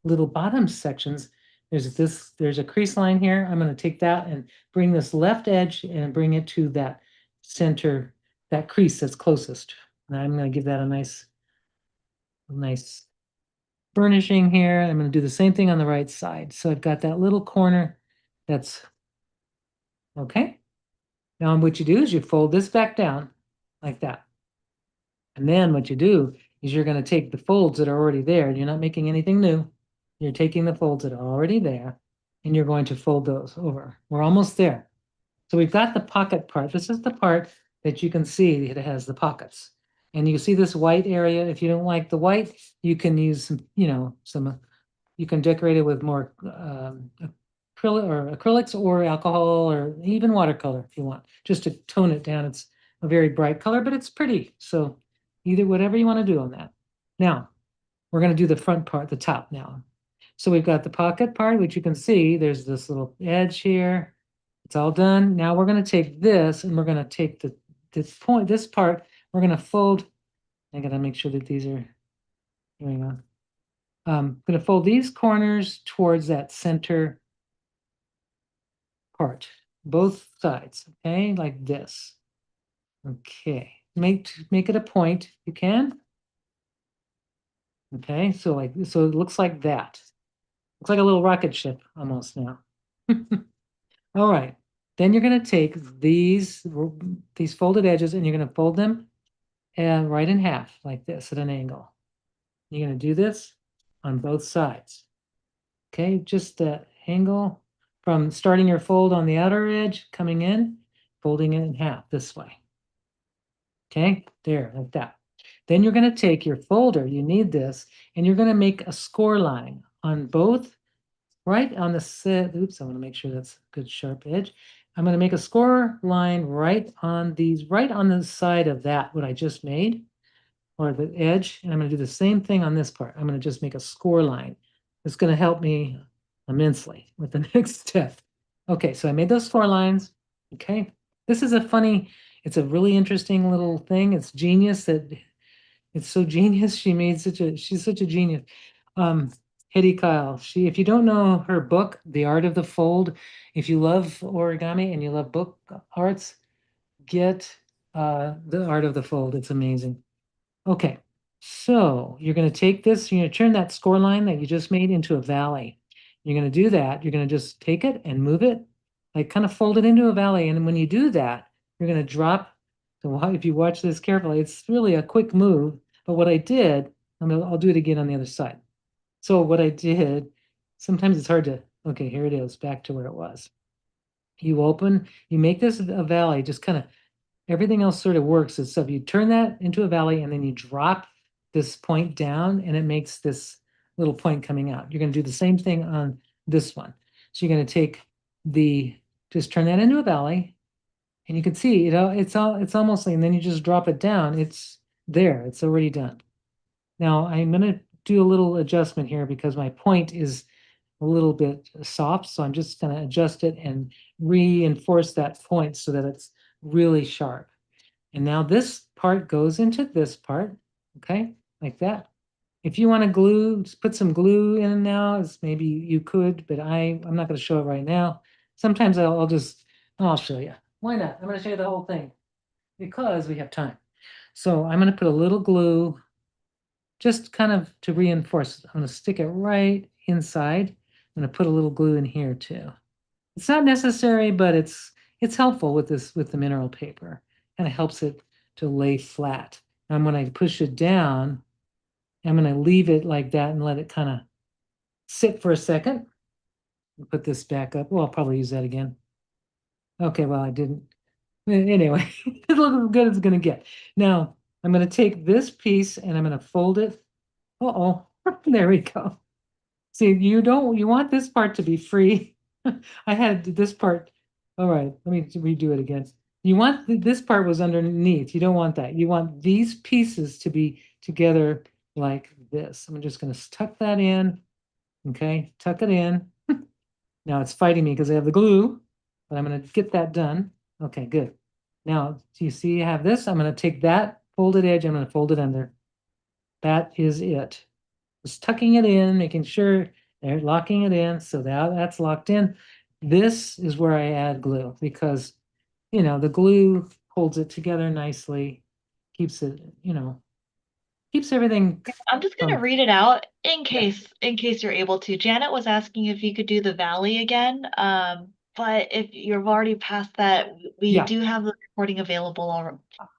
B: little bottom sections. There's a crease line here. I'm going to take that and bring this left edge and bring it to that center, that crease that's closest. And I'm going to give that a nice burnishing here. I'm going to do the same thing on the right side. So I've got that little corner that's okay. Now what you do is you fold this back down like that. And then what you do is you're going to take the folds that are already there. You're not making anything new. You're taking the folds that are already there and you're going to fold those over. We're almost there. So we've got the pocket part. This is the part that you can see that it has the pockets. And you see this white area. If you don't like the white, you can use some, you can decorate it with more acrylics or alcohol or even watercolor if you want, just to tone it down. It's a very bright color, but it's pretty. So either whatever you want to do on that. Now, we're going to do the front part, the top now. So we've got the pocket part, which you can see, there's this little edge here. It's all done. Now we're going to take this and we're going to take this part, we're going to fold. I got to make sure that these are, here we go. I'm going to fold these corners towards that center part, both sides, okay, like this. Okay, make it a point, you can. Okay, so it looks like that. Looks like a little rocket ship almost now. All right, then you're going to take these folded edges and you're going to fold them right in half like this at an angle. You're going to do this on both sides. Okay, just the angle from starting your fold on the outer edge, coming in, folding it in half this way. Okay, there, like that. Then you're going to take your folder, you need this, and you're going to make a score line on both, right on the set. Oops, I want to make sure that's a good sharp edge. I'm going to make a score line right on the side of that, what I just made, or the edge, and I'm going to do the same thing on this part. I'm going to just make a score line. It's going to help me immensely with the next step. Okay, so I made those 4 lines. Okay, this is it's a really interesting little thing. It's genius that it's so genius. She's such a genius. Hedi Kyle. If you don't know her book, The Art of the Fold, if you love origami and you love book arts, get The Art of the Fold. It's amazing. Okay, so you're going to take this, you're going to turn that score line that you just made into a valley. You're going to do that. You're going to just take it and move it, like kind of fold it into a valley. And when you do that, you're going to drop. So if you watch this carefully, it's really a quick move. But what I did, I'll do it again on the other side. So what I did, sometimes it's hard to, okay, here it is, back to where it was. You make this a valley, just kind of everything else sort of works. So if you turn that into a valley and then you drop this point down and it makes this little point coming out. You're going to do the same thing on this one. So you're going to take just turn that into a valley and you can see, it's almost like, and then you just drop it down. It's there, it's already done. Now I'm going to do a little adjustment here because my point is a little bit soft. So I'm just going to adjust it and reinforce that point so that it's really sharp. And now this part goes into this part, okay, like that. If you want to glue, just put some glue in now, maybe you could, but I'm not going to show it right now. Sometimes I'll show you. Why not? I'm going to show you the whole thing because we have time. So I'm going to put a little glue just kind of to reinforce. I'm going to stick it right inside. I'm going to put a little glue in here too. It's not necessary, but it's helpful with the mineral paper. Kind of helps it to lay flat. And when I push it down, I'm going to leave it like that and let it kind of sit for a second. Put this back up. Well, I'll probably use that again. Okay, well, I didn't. Anyway, it looks as good as it's going to get. Now, I'm going to take this piece and I'm going to fold it. Uh-oh, there we go. See, you want this part to be free. I had this part. All right, let me redo it again. You want this part was underneath. You don't want that. You want these pieces to be together like this. I'm just going to tuck that in. Okay, tuck it in. Now it's fighting me because I have the glue, but I'm going to get that done. Okay, good. Now, do you see I have this? I'm going to take that folded edge. I'm going to fold it under. That is it. Just tucking it in, making sure they're locking it in. So that's locked in. This is where I add glue because, the glue holds it together nicely, keeps it, keeps everything.
A: I'm just gonna read it out in
B: Yeah.
A: case you're able to. Janet was asking if you could do the valley again. But if you've already passed that, we
B: Yeah.
A: do have the recording available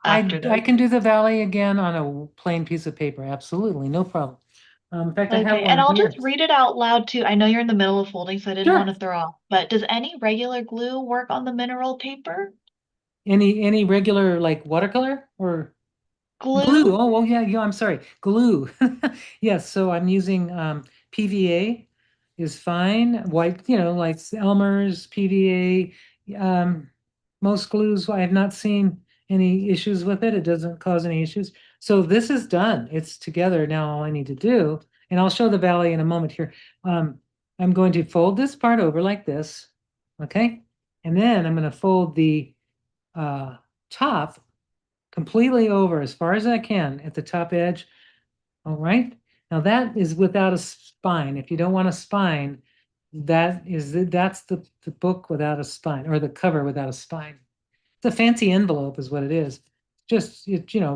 B: I
A: after
B: I
A: this.
B: can do the valley again on a plain piece of paper. Absolutely, no problem. In fact, I have
A: Okay, and
B: one
A: I'll
B: here.
A: just read it out loud too. I know you're in the middle of folding, so I didn't want
B: Sure.
A: to throw off. But does any regular glue work on the mineral paper?
B: Any regular like watercolor or glue?
A: Glue?
B: Oh, well, yeah, I'm sorry. Glue. Yes, so I'm using PVA is fine. White, like Elmer's PVA. Most glues, I have not seen any issues with it. It doesn't cause any issues. So this is done. It's together now. All I need to do, and I'll show the valley in a moment here. I'm going to fold this part over like this, okay? And then I'm going to fold the top completely over as far as I can at the top edge. All right. Now that is without a spine. If you don't want a spine, that's the book without a spine or the cover without a spine. It's a fancy envelope is what it is. Just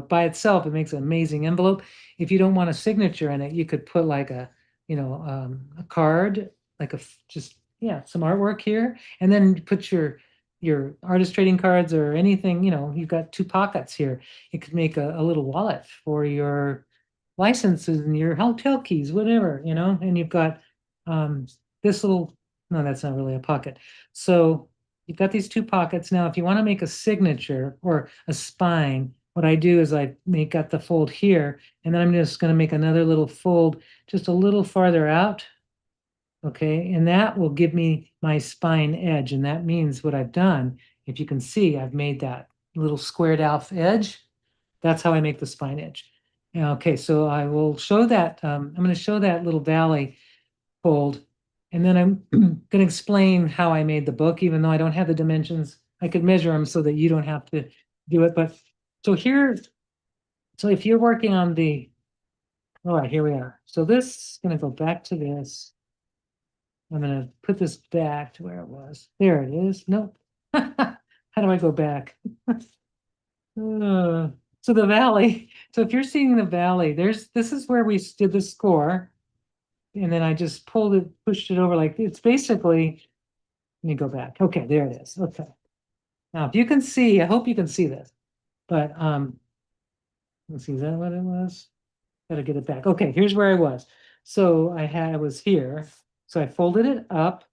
B: by itself, it makes an amazing envelope. If you don't want a signature in it, you could put like a card, like just yeah, some artwork here, and then put your artist trading cards or anything. You've got two pockets here. You could make a little wallet for your licenses and your hotel keys, whatever, and you've got um, this little, no, that's not really a pocket. So you've got these two pockets. Now, if you want to make a signature or a spine, what I do is I make up the fold here, and then I'm just going to make another little fold just a little farther out. Okay, and that will give me my spine edge. And that means what I've done, if you can see, I've made that little squared out edge. That's how I make the spine edge. Okay, so I will show that. I'm going to show that little valley fold, and then I'm going to explain how I made the book, even though I don't have the dimensions. I could measure them so that you don't have to do it. But so here, so if you're working on the All right, here we are. So this is gonna go back to this. I'm gonna put this back to where it was. There it is. Nope. How do I go back? So the valley. So if you're seeing the valley, this is where we did the score. And then I just pushed it over like it's basically, let me go back. Okay, there it is. Okay. Now, if you can see, I hope you can see this, but let's see, is that what it was? Gotta get it back. Okay, here's where I was. So I was here. So I folded it up,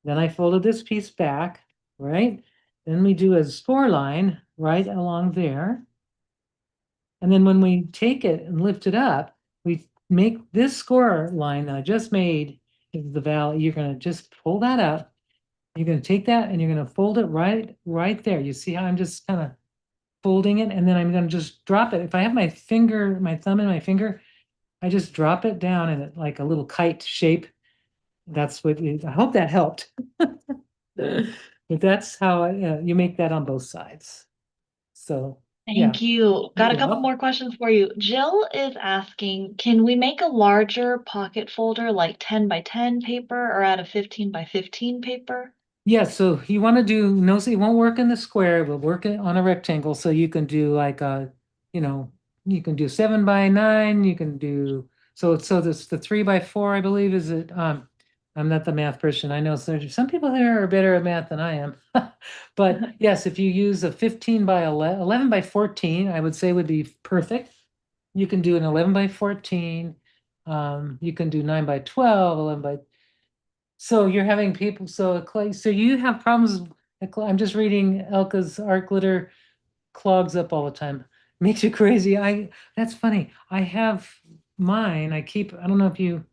B: then I folded this piece back, right? Then we do a score line right along there. And then when we take it and lift it up, we make this score line that I just made is the valley. You're gonna just pull that up. You're gonna take that and you're gonna fold it right there. You see how I'm just kind of folding it, and then I'm gonna just drop it. If I have my finger, my thumb and my finger, I just drop it down in it like a little kite shape. That's what I hope that helped. But that's how you make that on both sides. So yeah,
A: Thank you.
B: you're
A: Got a couple
B: welcome.
A: more questions for you. Jill is asking, can we make a larger pocket folder like 10 by 10 paper or out of 15 by 15 paper?
B: Yeah, so you want to do, no, so it won't work in the square, it will work on a rectangle. So you can do like a, you know, you can do 7 by 9, you can do, so this the 3 by 4, I believe, is it? I'm not the math person. I know there's some people here are better at math than I am. But yes, if you use a 15 by 11, 11 by 14, I would say would be perfect. You can do an 11 by 14. You can do 9 by 12, 11 by, so you're having people, so Clay, so you have problems. I'm just reading Elka's art glitter clogs up all the time. Makes you crazy. That's funny. I have mine. I don't know if you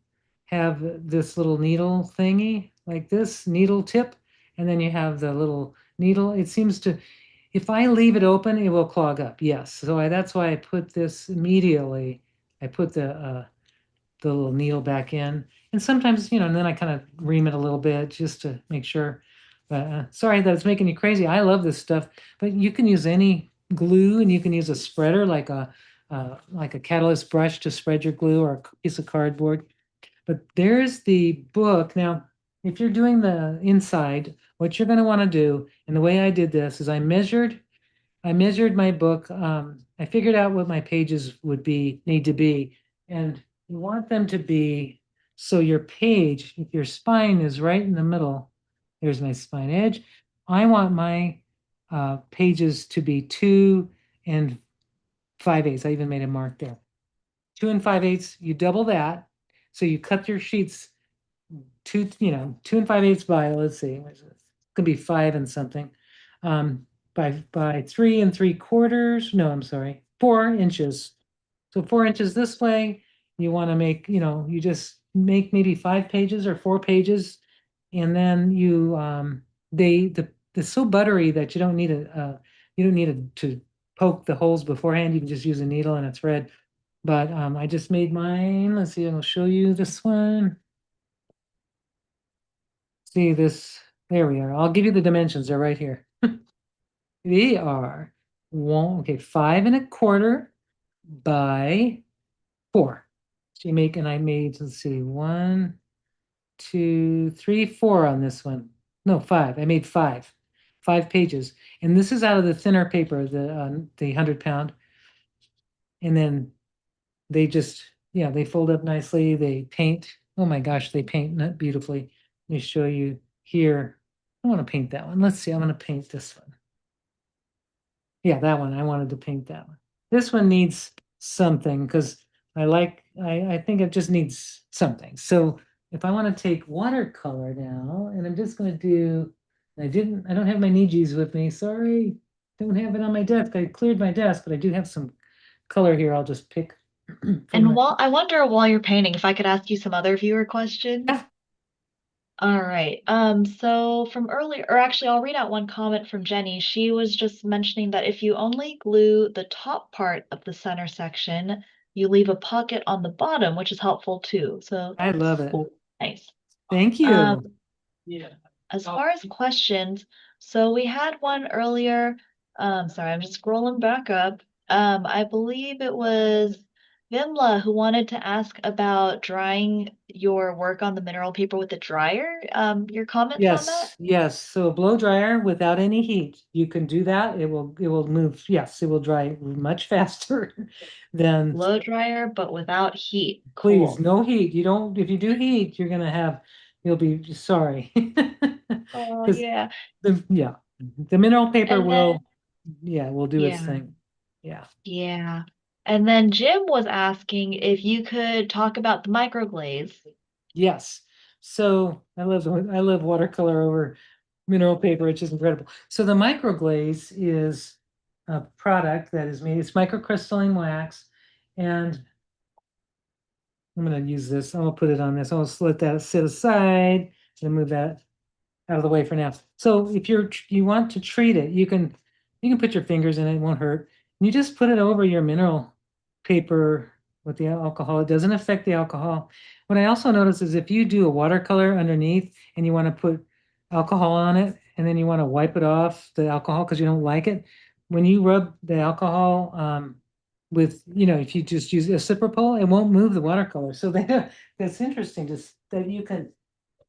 B: have this little needle thingy, like this needle tip, and then you have the little needle. It seems to, if I leave it open, it will clog up. Yes. So that's why I put this immediately. I put the little needle back in. And sometimes, and then I kind of ream it a little bit just to make sure. But sorry that it's making you crazy. I love this stuff, but you can use any glue, and you can use a spreader like a catalyst brush to spread your glue, or a piece of cardboard. But there's the book. Now, if you're doing the inside, what you're going to want to do, and the way I did this is I measured my book. I figured out what my pages need to be, and you want them to be so your page, if your spine is right in the middle, there's my spine edge. I want my pages to be 2 and 5/8. I even made a mark there. 2 and 5/8. You double that, so you cut your sheets 2 and 5/8 by, let's see, it could be 5 and something. By 3 3/4. No, I'm sorry, 4 inches. So 4 inches this way. You want to make, you just make maybe 5 pages or 4 pages, and then they're so buttery that you don't need to poke the holes beforehand. You can just use a needle and a thread. But I just made mine. Let's see, I'll show you this one. See this, there we are. I'll give you the dimensions. They're right here. They are 5 1/4 by 4. So I made, let's see, 1 2 3 4 on this one. No, 5. I made 5 pages. And this is out of the thinner paper, the 100 pound. And then they just, yeah, they fold up nicely. They paint. Oh my gosh, they paint beautifully. Let me show you here. I want to paint that one. Let's see, I'm going to paint this one. Yeah, that one. I wanted to paint that one. This one needs something because I think it just needs something. So if I want to take watercolor now, and I'm just going to do, I don't have my Nijis with me. Sorry, don't have it on my desk. I cleared my desk, but I do have some color here. I'll just pick from
A: And
B: the,
A: I wonder while you're painting, if I could ask you some other viewer questions.
B: yeah,
A: All right. So from earlier, or actually, I'll read out one comment from Jenny. She was just mentioning that if you only glue the top part of the center section, you leave a pocket on the bottom, which is helpful too. So
B: I love
A: that's
B: it.
A: nice.
B: Thank
A: Um,
B: you. Yeah.
A: as far as questions, so we had one earlier. Sorry, I'm just scrolling back up. I believe it was Vimla, who wanted to ask about drying your work on the mineral paper with the dryer. Your comments on that?
B: Yes, yes. So a blow dryer without any heat, you can do that. It will move. Yes, it will dry much faster than,
A: Blow dryer, but without heat.
B: please,
A: Cool.
B: no heat. You don't, if you do heat, you'll be sorry.
A: Oh,
B: Because
A: yeah.
B: yeah, the mineral paper
A: And then,
B: will do its
A: yeah,
B: thing. Yeah.
A: yeah. And then Jim was asking if you could talk about the microglaze.
B: Yes. So I love watercolor over mineral paper, which is incredible. So the microglaze is a product that is made, it's microcrystalline wax. And I'm going to use this. I'll put it on this. I'll just let that sit aside and move that out of the way for now. So if you want to treat it, you can put your fingers in it, it won't hurt. You just put it over your mineral paper with the alcohol. It doesn't affect the alcohol. What I also notice is if you do a watercolor underneath and you want to put alcohol on it and then you want to wipe it off the alcohol because you don't like it, when you rub the alcohol with, if you just use isopropyl, it won't move the watercolor. So that's interesting, just that you can,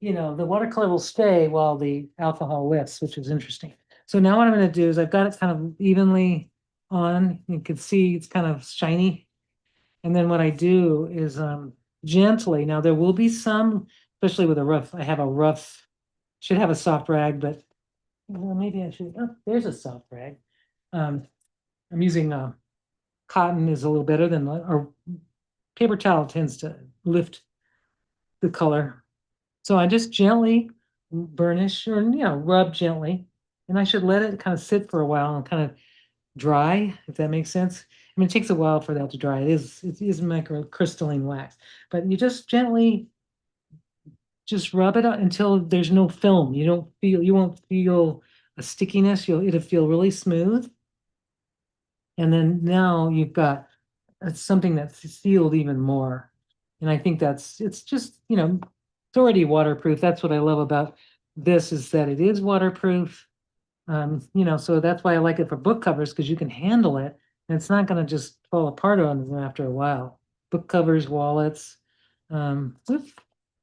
B: the watercolor will stay while the alcohol lifts, which is interesting. So now what I'm going to do is I've got it kind of evenly on. You can see it's kind of shiny. And then what I do is gently, now there will be some, especially with a rough, I have a rough, should have a soft rag, but well, maybe I should, oh, there's a soft rag. Um, I'm using cotton is a little better than, or paper towel tends to lift the color. So I just gently burnish or, rub gently. And I should let it kind of sit for a while and kind of dry, if that makes sense. I mean, it takes a while for that to dry. It is microcrystalline wax, but you just gently just rub it out until there's no film. You won't feel a stickiness. It'll feel really smooth. And then now you've got something that's sealed even more. And I think it's just, it's already waterproof. That's what I love about this is that it is waterproof. So that's why I like it for book covers because you can handle it and it's not going to just fall apart on them after a while. Book covers, wallets. Whoop.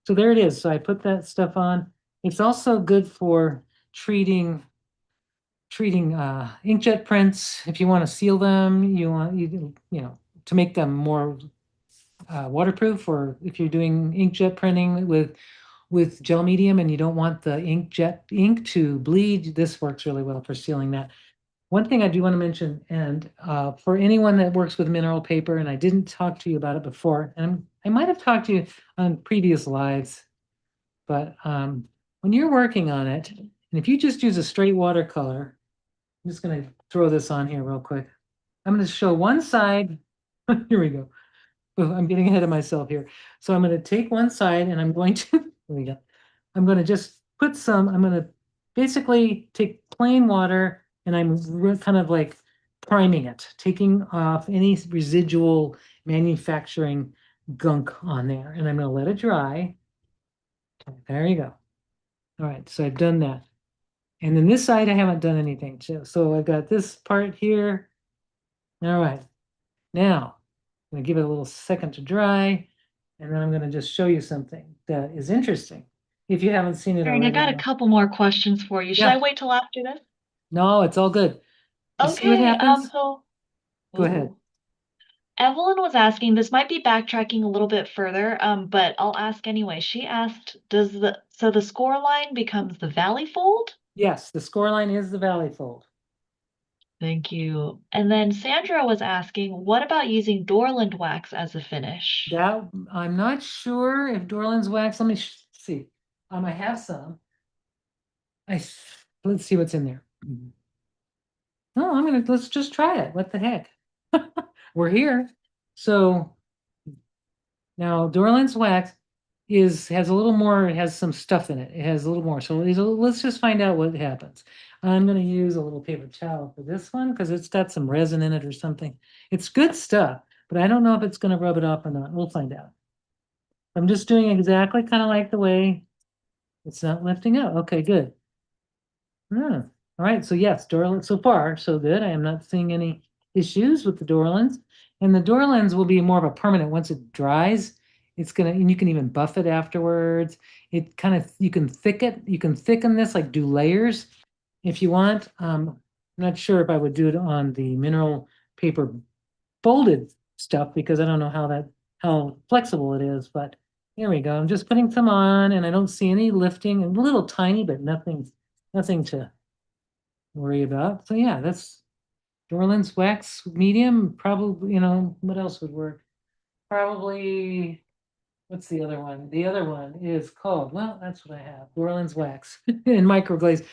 B: So there it is. So I put that stuff on. It's also good for treating inkjet prints. If you want to seal them, to make them more waterproof, or if you're doing inkjet printing with gel medium and you don't want the ink to bleed, this works really well for sealing that. One thing I do want to mention, and for anyone that works with mineral paper, and I didn't talk to you about it before, and I might have talked to you on previous lives, but when you're working on it, and if you just use a straight watercolor, I'm just going to throw this on here real quick. I'm going to show one side. Here we go. Oh, I'm getting ahead of myself here. So I'm going to take one side and I'm going to, here we go. I'm going to just I'm going to basically take plain water and I'm kind of like priming it, taking off any residual manufacturing gunk on there. And I'm going to let it dry. There you go. All right, so I've done that. And then this side, I haven't done anything. So I've got this part here. All right, now I'm gonna give it a little second to dry, and then I'm gonna just show you something that is interesting. If you haven't seen it
A: Karen, I
B: already.
A: got a couple more questions for you. Should I
B: Yeah,
A: wait till after this?
B: no, it's all good. You see what
A: Okay,
B: happens? Go ahead.
A: ooh. Evelyn was asking, this might be backtracking a little bit further, but I'll ask anyway. She asked, so the score line becomes the valley fold?
B: Yes, the score line is the valley fold.
A: Thank you. And then Sandra was asking, what about using Dorland wax as a finish?
B: That I'm not sure if Dorland's wax. Let me see. I have some. Let's see what's in there. No, let's just try it. What the heck? We're here. So now Dorland's wax has a little more, it has some stuff in it. It has a little more. So let's just find out what happens. I'm going to use a little paper towel for this one because it's got some resin in it or something. It's good stuff, but I don't know if it's going to rub it off or not. We'll find out. I'm just doing exactly kind of like the way it's not lifting up. Okay, good. All right. So yes, Dorland, so far, so good. I am not seeing any issues with the Dorlands. And the door lens will be more of a permanent once it dries. It's gonna, and you can even buff it afterwards. It kind of, you can thicken this, like do layers if you want. I'm not sure if I would do it on the mineral paper folded stuff because I don't know how flexible it is, but here we go. I'm just putting some on and I don't see any lifting, a little tiny, but nothing to worry about. So yeah, that's Dorland's wax medium. Probably, what else would work? Probably, what's the other one? The other one is called, well, that's what I have, Dorland's wax in microglaze.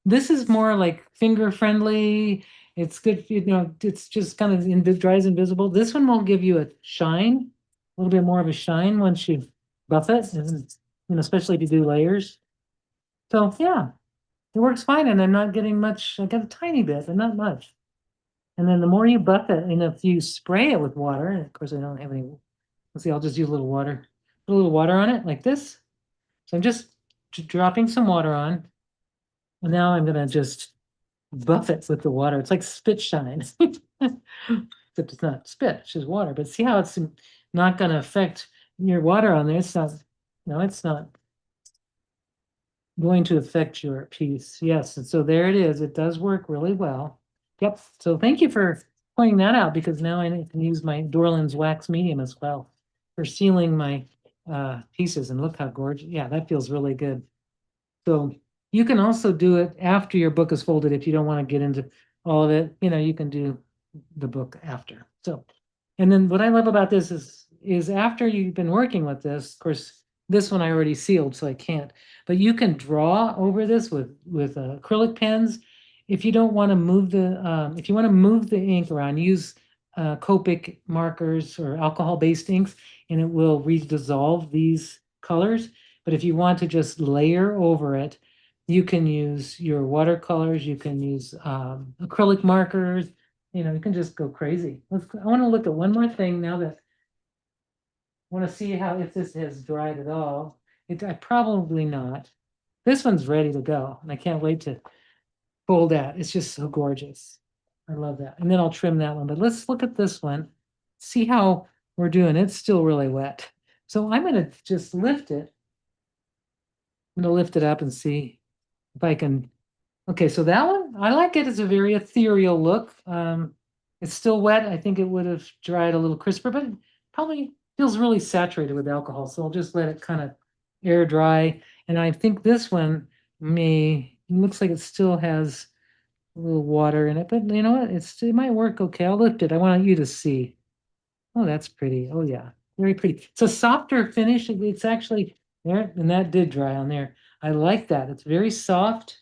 B: This is more like finger friendly. It's good, it's just kind of dries invisible. This one will give you a shine, a little bit more of a shine once you buff it, and especially if you do layers. So yeah, it works fine, and I'm not getting much. I got a tiny bit, but not much. And then the more you buff it, and if you spray it with water, and of course I don't have any. Let's see, I'll just use a little water, put a little water on it like this. So I'm just dropping some water on, and now I'm gonna just buff it with the water. It's like spit shine. Except it's not spit, it's just water. But see how it's not gonna affect your water on there. It's not, no, it's not going to affect your piece. Yes, and so there it is. It does work really well. Yep. So thank you for pointing that out because now I can use my Dorland's wax medium as well for sealing my pieces. And look how gorgeous. Yeah, that feels really good. So you can also do it after your book is folded if you don't want to get into all of it. You can do the book after. So, and then what I love about this is after you've been working with this, of course, this one I already sealed, so I can't. But you can draw over this with acrylic pens. If you don't want to move if you want to move the ink around, use Copic markers or alcohol-based inks, and it will redissolve these colors. But if you want to just layer over it, you can use your watercolors, you can use acrylic markers, you can just go crazy. I want to look at one more thing now that I want to see if this has dried at all. Probably not. This one's ready to go, and I can't wait to fold that. It's just so gorgeous. I love that. And then I'll trim that one. But let's look at this one. See how we're doing. It's still really wet. So I'm going to just lift it. I'm going to lift it up and see if I can. Okay, so that one, I like it. It's a very ethereal look. It's still wet. I think it would have dried a little crisper, but it probably feels really saturated with alcohol. So I'll just let it kind of air dry. And I think this one looks like it still has a little water in it, but you know what? It might work okay. I'll lift it. I want you to see. Oh, that's pretty. Oh yeah, very pretty. It's a softer finish. It's actually there, and that did dry on there. I like that. It's very soft.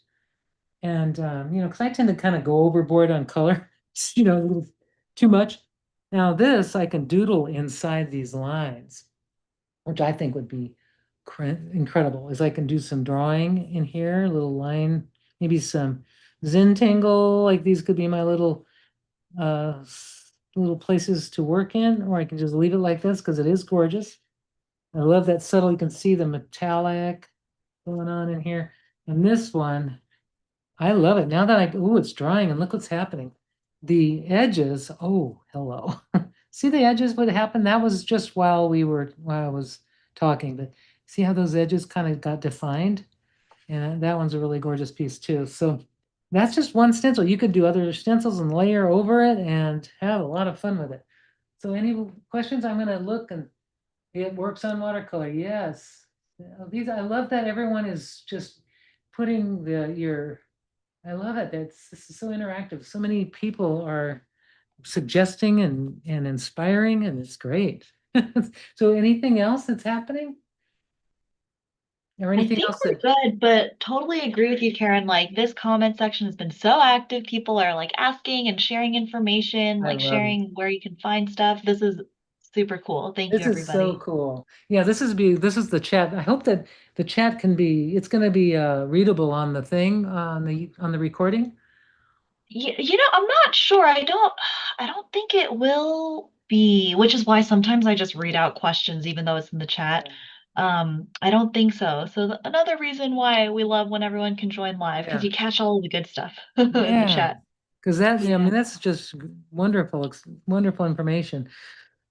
B: And because I tend to kind of go overboard on color, a little too much. Now this I can doodle inside these lines, which I think would be incredible. Is I can do some drawing in here, a little line, maybe some Zentangle, like these could be my uh little places to work in, or I can just leave it like this because it is gorgeous. I love that subtle, you can see the metallic going on in here. And this one, I love it. Now that it's drying and look what's happening. The edges, oh, hello. See the edges, what happened? That was just while I was talking, but see how those edges kind of got defined? And that one's a really gorgeous piece too. So that's just one stencil. You could do other stencils and layer over it and have a lot of fun with it. So any questions? I'm gonna look and it works on watercolor. Yes. I love that everyone is just putting I love it. This is so interactive. So many people are suggesting and inspiring, and it's great. So anything else that's happening? Or
A: I
B: anything
A: think
B: else
A: we're
B: that,
A: good, but totally agree with you, Karen. Like this comment section has been so active. People are like asking and sharing information,
B: I
A: like
B: love it.
A: sharing where you can find stuff. This is super cool. Thank you,
B: This is so
A: everybody.
B: cool. Yeah, this is the chat. I hope that the chat it's gonna be readable on the thing on the recording.
A: I'm not sure. I don't think it will be, which is why sometimes I just read out questions even though it's in the chat. I don't think so. So another reason why we love when everyone can join live because
B: Yeah.
A: you catch all the good stuff in the
B: Yeah.
A: chat.
B: because that, I
A: Yeah.
B: mean, that's just wonderful, wonderful information.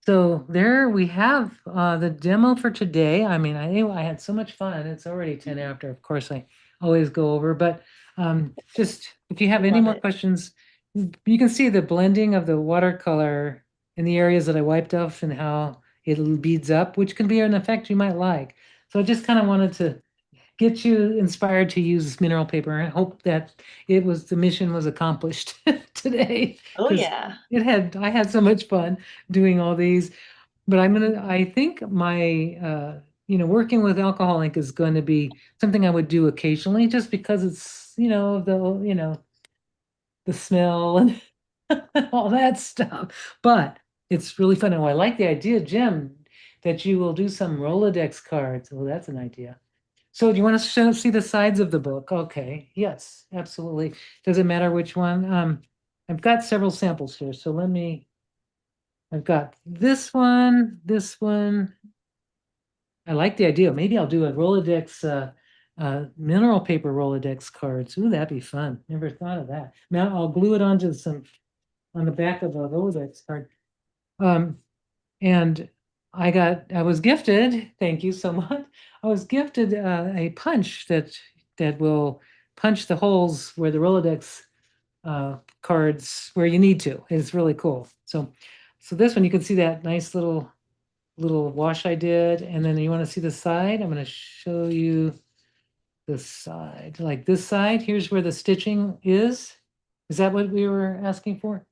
B: So there we have the demo for today. I mean, I had so much fun. It's already 10 after. Of course, I always go over, but just if you have any
A: Love
B: more
A: it.
B: questions, you can see the blending of the watercolor in the areas that I wiped off and how it beads up, which can be an effect you might like. So I just kind of wanted to get you inspired to use mineral paper. I hope that the mission was accomplished today
A: Oh
B: because
A: yeah.
B: I had so much fun doing all these. But I think my, working with alcohol ink is going to be something I would do occasionally just because it's, the smell and all that stuff. But it's really fun. And I like the idea, Jim, that you will do some Rolodex cards. Well, that's an idea. So do you want to see the sides of the book? Okay, yes, absolutely. Doesn't matter which one. I've got several samples here, so I've got this one, this one. I like the idea. Maybe I'll do a Rolodex, mineral paper Rolodex cards. Ooh, that'd be fun. Never thought of that. Now I'll glue it on the back of a Rolodex card. Um, and I was gifted, thank you so much. I was gifted a punch that will punch the holes where the Rolodex cards where you need to. It's really cool. So this one you can see that nice little wash I did, and then you want to see the side. I'm going to show you the side, like this side. Here's where the stitching is. Is that what we were asking for?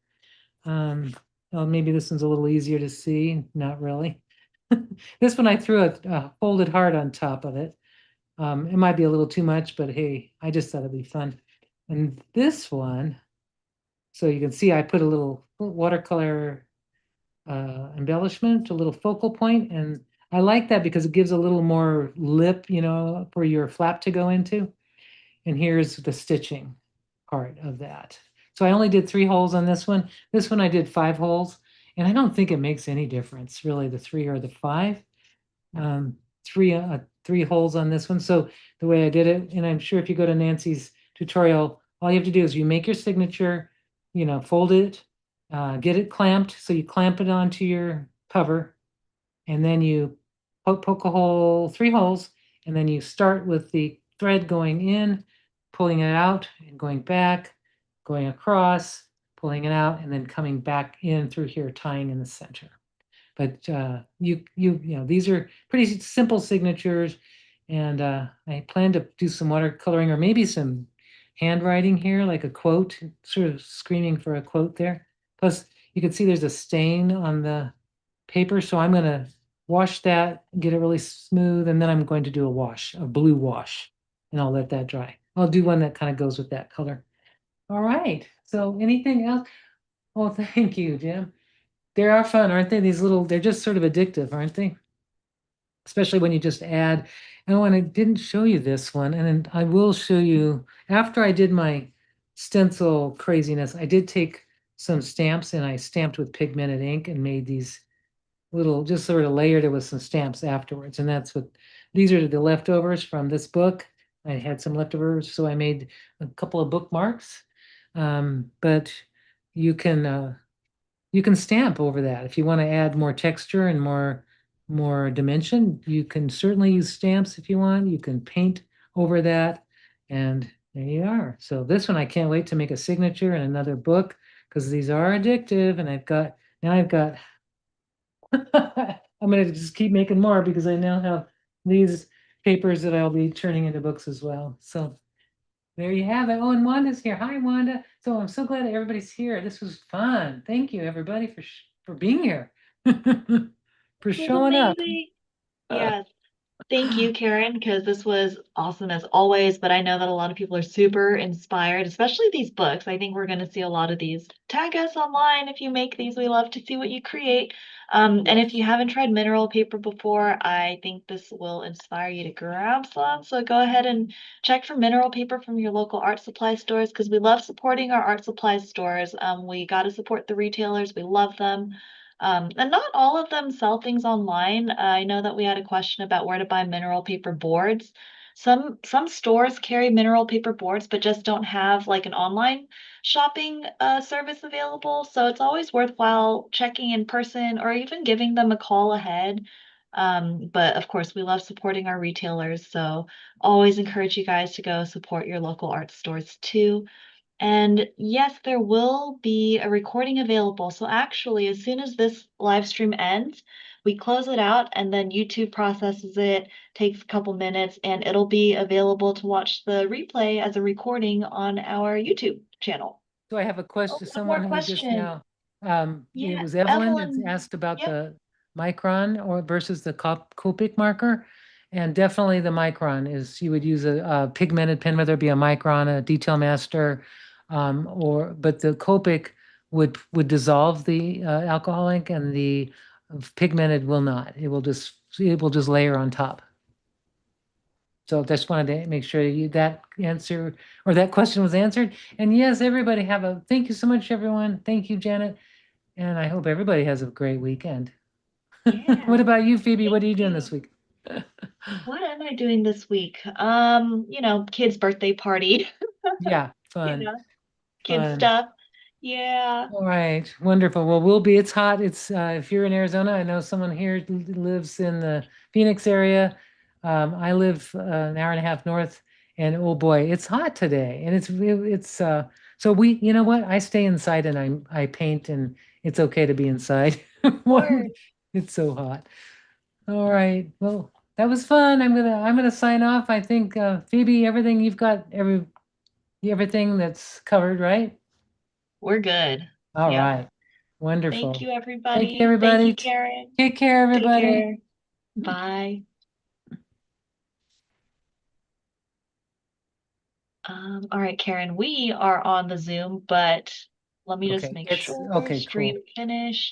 B: Um, oh, maybe this one's a little easier to see. Not really. This one I threw a folded heart on top of it. It might be a little too much, but hey, I just thought it'd be fun. And this one, so you can see I put a little watercolor embellishment, a little focal point, and I like that because it gives a little more lip, for your flap to go into. And here's the stitching part of that. So I only did 3 holes on this one. This one I did 5 holes, and I don't think it makes any difference really, the 3 or the 5. Um, 3 holes on this one. So the way I did it, and I'm sure if you go to Nancy's tutorial, all you have to do is you make your signature, fold it, get it clamped. So you clamp it onto your cover, and then you poke a hole, 3 holes, and then you start with the thread going in, pulling it out and going back, going across, pulling it out, and then coming back in through here, tying in the center. But these are pretty simple signatures, and I plan to do some watercoloring or maybe some handwriting here, like a quote, sort of screaming for a quote there. Plus, you can see there's a stain on the paper, so I'm going to wash that, get it really smooth, and then I'm going to do a blue wash, and I'll let that dry. I'll do one that kind of goes with that color. All right. So anything else? Oh, thank you, Jim. They are fun, aren't they? They're just sort of addictive, aren't they? Especially when you just add. And when I didn't show you this one, and then I will show you after I did my stencil craziness, I did take some stamps and I stamped with pigmented ink and made these just sort of layered it with some stamps afterwards. And these are the leftovers from this book. I had some leftovers, so I made a couple of bookmarks. But you can you can stamp over that. If you want to add more texture and more dimension, you can certainly use stamps if you want. You can paint over that, and there you are. So this one I can't wait to make a signature in another book because these are addictive, and I've got I'm gonna just keep making more because I now have these papers that I'll be turning into books as well. So there you have it. Oh, and Wanda's here. Hi, Wanda. So I'm so glad that everybody's here. This was fun. Thank you, everybody, for being here, for
A: It was
B: showing up.
A: amazing. Yes. Thank you, Karen, because this was awesome as always. But I know that a lot of people are super inspired, especially these books. I think we're going to see a lot of these. Tag us online if you make these. We love to see what you create. And if you
B: Yes.
A: haven't tried mineral paper before, I think this will inspire you to grab some. So go ahead and check for mineral paper from your local art supply stores because we love supporting our art supply stores. We got to support the retailers. We love them. And not all of them sell things online. I know that we had a question about where to buy mineral paper boards. Some stores carry mineral paper boards, but just don't have like an online shopping service available. So it's always worthwhile checking in person or even giving them a call ahead. But of course, we love supporting our retailers, so always encourage you guys to go support your local art stores too. And yes, there will be a recording available. So actually, as soon as this live stream ends, we close it out and then YouTube processes it, takes a couple minutes, and it'll be available to watch the replay as a recording on our YouTube channel.
B: So I have a
A: Oh,
B: question,
A: one more
B: someone who just
A: question.
B: now, it
A: Yeah,
B: was Evelyn that's
A: Evelyn.
B: asked about
A: Yep,
B: the micron or versus the Copic marker. And definitely the micron is, you would use a pigmented pen, whether it be a micron, a detail master, but the Copic would dissolve the alcohol ink and the pigmented will not. It will just layer on top. So just wanted to make sure that answer or that question was answered. And yes, everybody thank you so much, everyone. Thank you, Janet. And I hope everybody has a great weekend. What
A: yeah.
B: about you, Phoebe? What
A: Thank
B: are you doing
A: you.
B: this week?
A: What am I doing this week? Kid's birthday party,
B: Yeah,
A: you
B: fun,
A: know, kid
B: fun.
A: stuff. Yeah.
B: All right, wonderful. Well, it's hot. If you're in Arizona, I know someone here lives in the Phoenix area. I live an hour and a half north, and oh boy, it's hot today. And so you know what? I stay inside and I paint, and it's okay to be inside.
A: Word.
B: It's so hot. All right. Well, that was fun. I'm gonna sign off. I think Phoebe, everything you've got everything that's covered, right?
A: We're good.
B: All
A: Yep.
B: right.
A: Thank
B: Wonderful.
A: you,
B: Thank you,
A: everybody. Thank
B: everybody.
A: you, Karen.
B: Take care,
A: Take
B: everybody.
A: care. Bye. All right, Karen, we are on the Zoom, but let me just
B: Okay.
A: make
B: It's
A: sure
B: okay, cool.
A: stream finished.